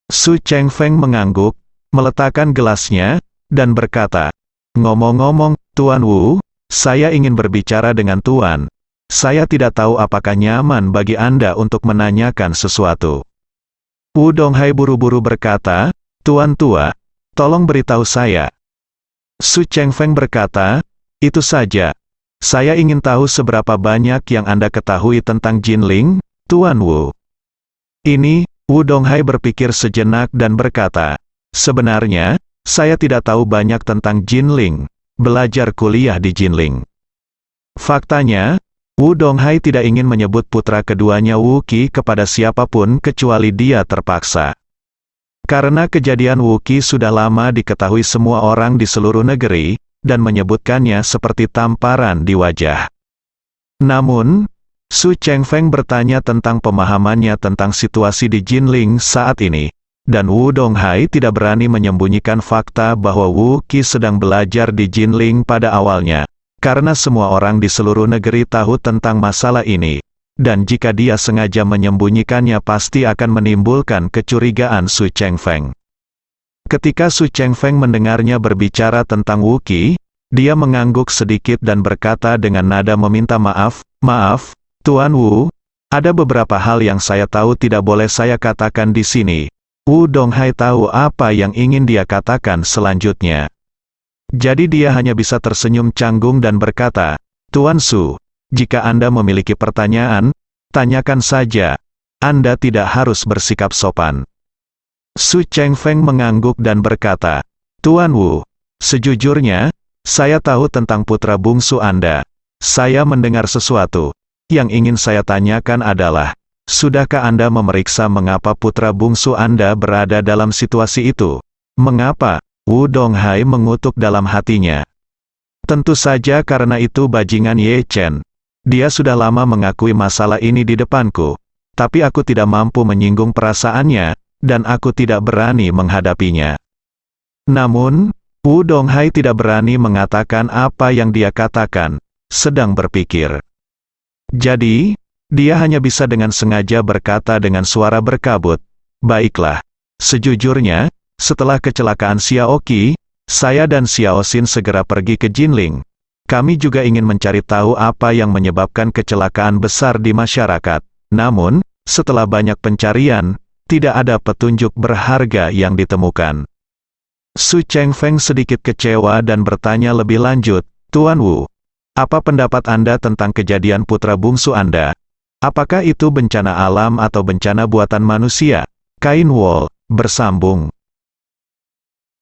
Su Chengfeng mengangguk, meletakkan gelasnya, dan berkata, "Ngomong-ngomong, Tuan Wu, saya ingin berbicara dengan Tuan. Saya tidak tahu apakah nyaman bagi Anda untuk menanyakan sesuatu." Wu Donghai buru-buru berkata, "Tuan tua, tolong beritahu saya." Su Chengfeng berkata, "Itu saja. Saya ingin tahu seberapa banyak yang Anda ketahui tentang Jinling, Tuan Wu." Ini, Wu Donghai berpikir sejenak dan berkata, "Sebenarnya, saya tidak tahu banyak tentang Jinling, belajar kuliah di Jinling." Faktanya, Wu Donghai tidak ingin menyebut putra keduanya Wu Qi kepada siapapun kecuali dia terpaksa. Karena kejadian Wu Qi sudah lama diketahui semua orang di seluruh negeri, dan menyebutkannya seperti tamparan di wajah. Namun, Su Chengfeng bertanya tentang pemahamannya tentang situasi di Jinling saat ini, dan Wu Donghai tidak berani menyembunyikan fakta bahwa Wu Qi sedang belajar di Jinling pada awalnya, karena semua orang di seluruh negeri tahu tentang masalah ini. Dan jika dia sengaja menyembunyikannya pasti akan menimbulkan kecurigaan Su Chengfeng. Ketika Su Chengfeng mendengarnya berbicara tentang Wu Qi, dia mengangguk sedikit dan berkata dengan nada meminta maaf, "Maaf, Tuan Wu, ada beberapa hal yang saya tahu tidak boleh saya katakan di sini." Wu Donghai tahu apa yang ingin dia katakan selanjutnya. Jadi dia hanya bisa tersenyum canggung dan berkata, "Tuan Su, jika Anda memiliki pertanyaan, tanyakan saja. Anda tidak harus bersikap sopan." Su Chengfeng mengangguk dan berkata, "Tuan Wu, sejujurnya, saya tahu tentang putra bungsu Anda. Saya mendengar sesuatu. Yang ingin saya tanyakan adalah, sudahkah Anda memeriksa mengapa putra bungsu Anda berada dalam situasi itu?" "Mengapa?" Wu Donghai mengutuk dalam hatinya. "Tentu saja karena itu bajingan Ye Chen. Dia sudah lama mengakui masalah ini di depanku, tapi aku tidak mampu menyinggung perasaannya, dan aku tidak berani menghadapinya." Namun, Wu Donghai tidak berani mengatakan apa yang dia katakan, sedang berpikir. Jadi, dia hanya bisa dengan sengaja berkata dengan suara berkabut, "Baiklah, sejujurnya, setelah kecelakaan Xiao Qi, saya dan Xiao Xin segera pergi ke Jinling. Kami juga ingin mencari tahu apa yang menyebabkan kecelakaan besar di masyarakat. Namun, setelah banyak pencarian, tidak ada petunjuk berharga yang ditemukan." Su Chengfeng sedikit kecewa dan bertanya lebih lanjut, "Tuan Wu, apa pendapat Anda tentang kejadian putra bungsu Anda? Apakah itu bencana alam atau bencana buatan manusia?" Kain Wol bersambung.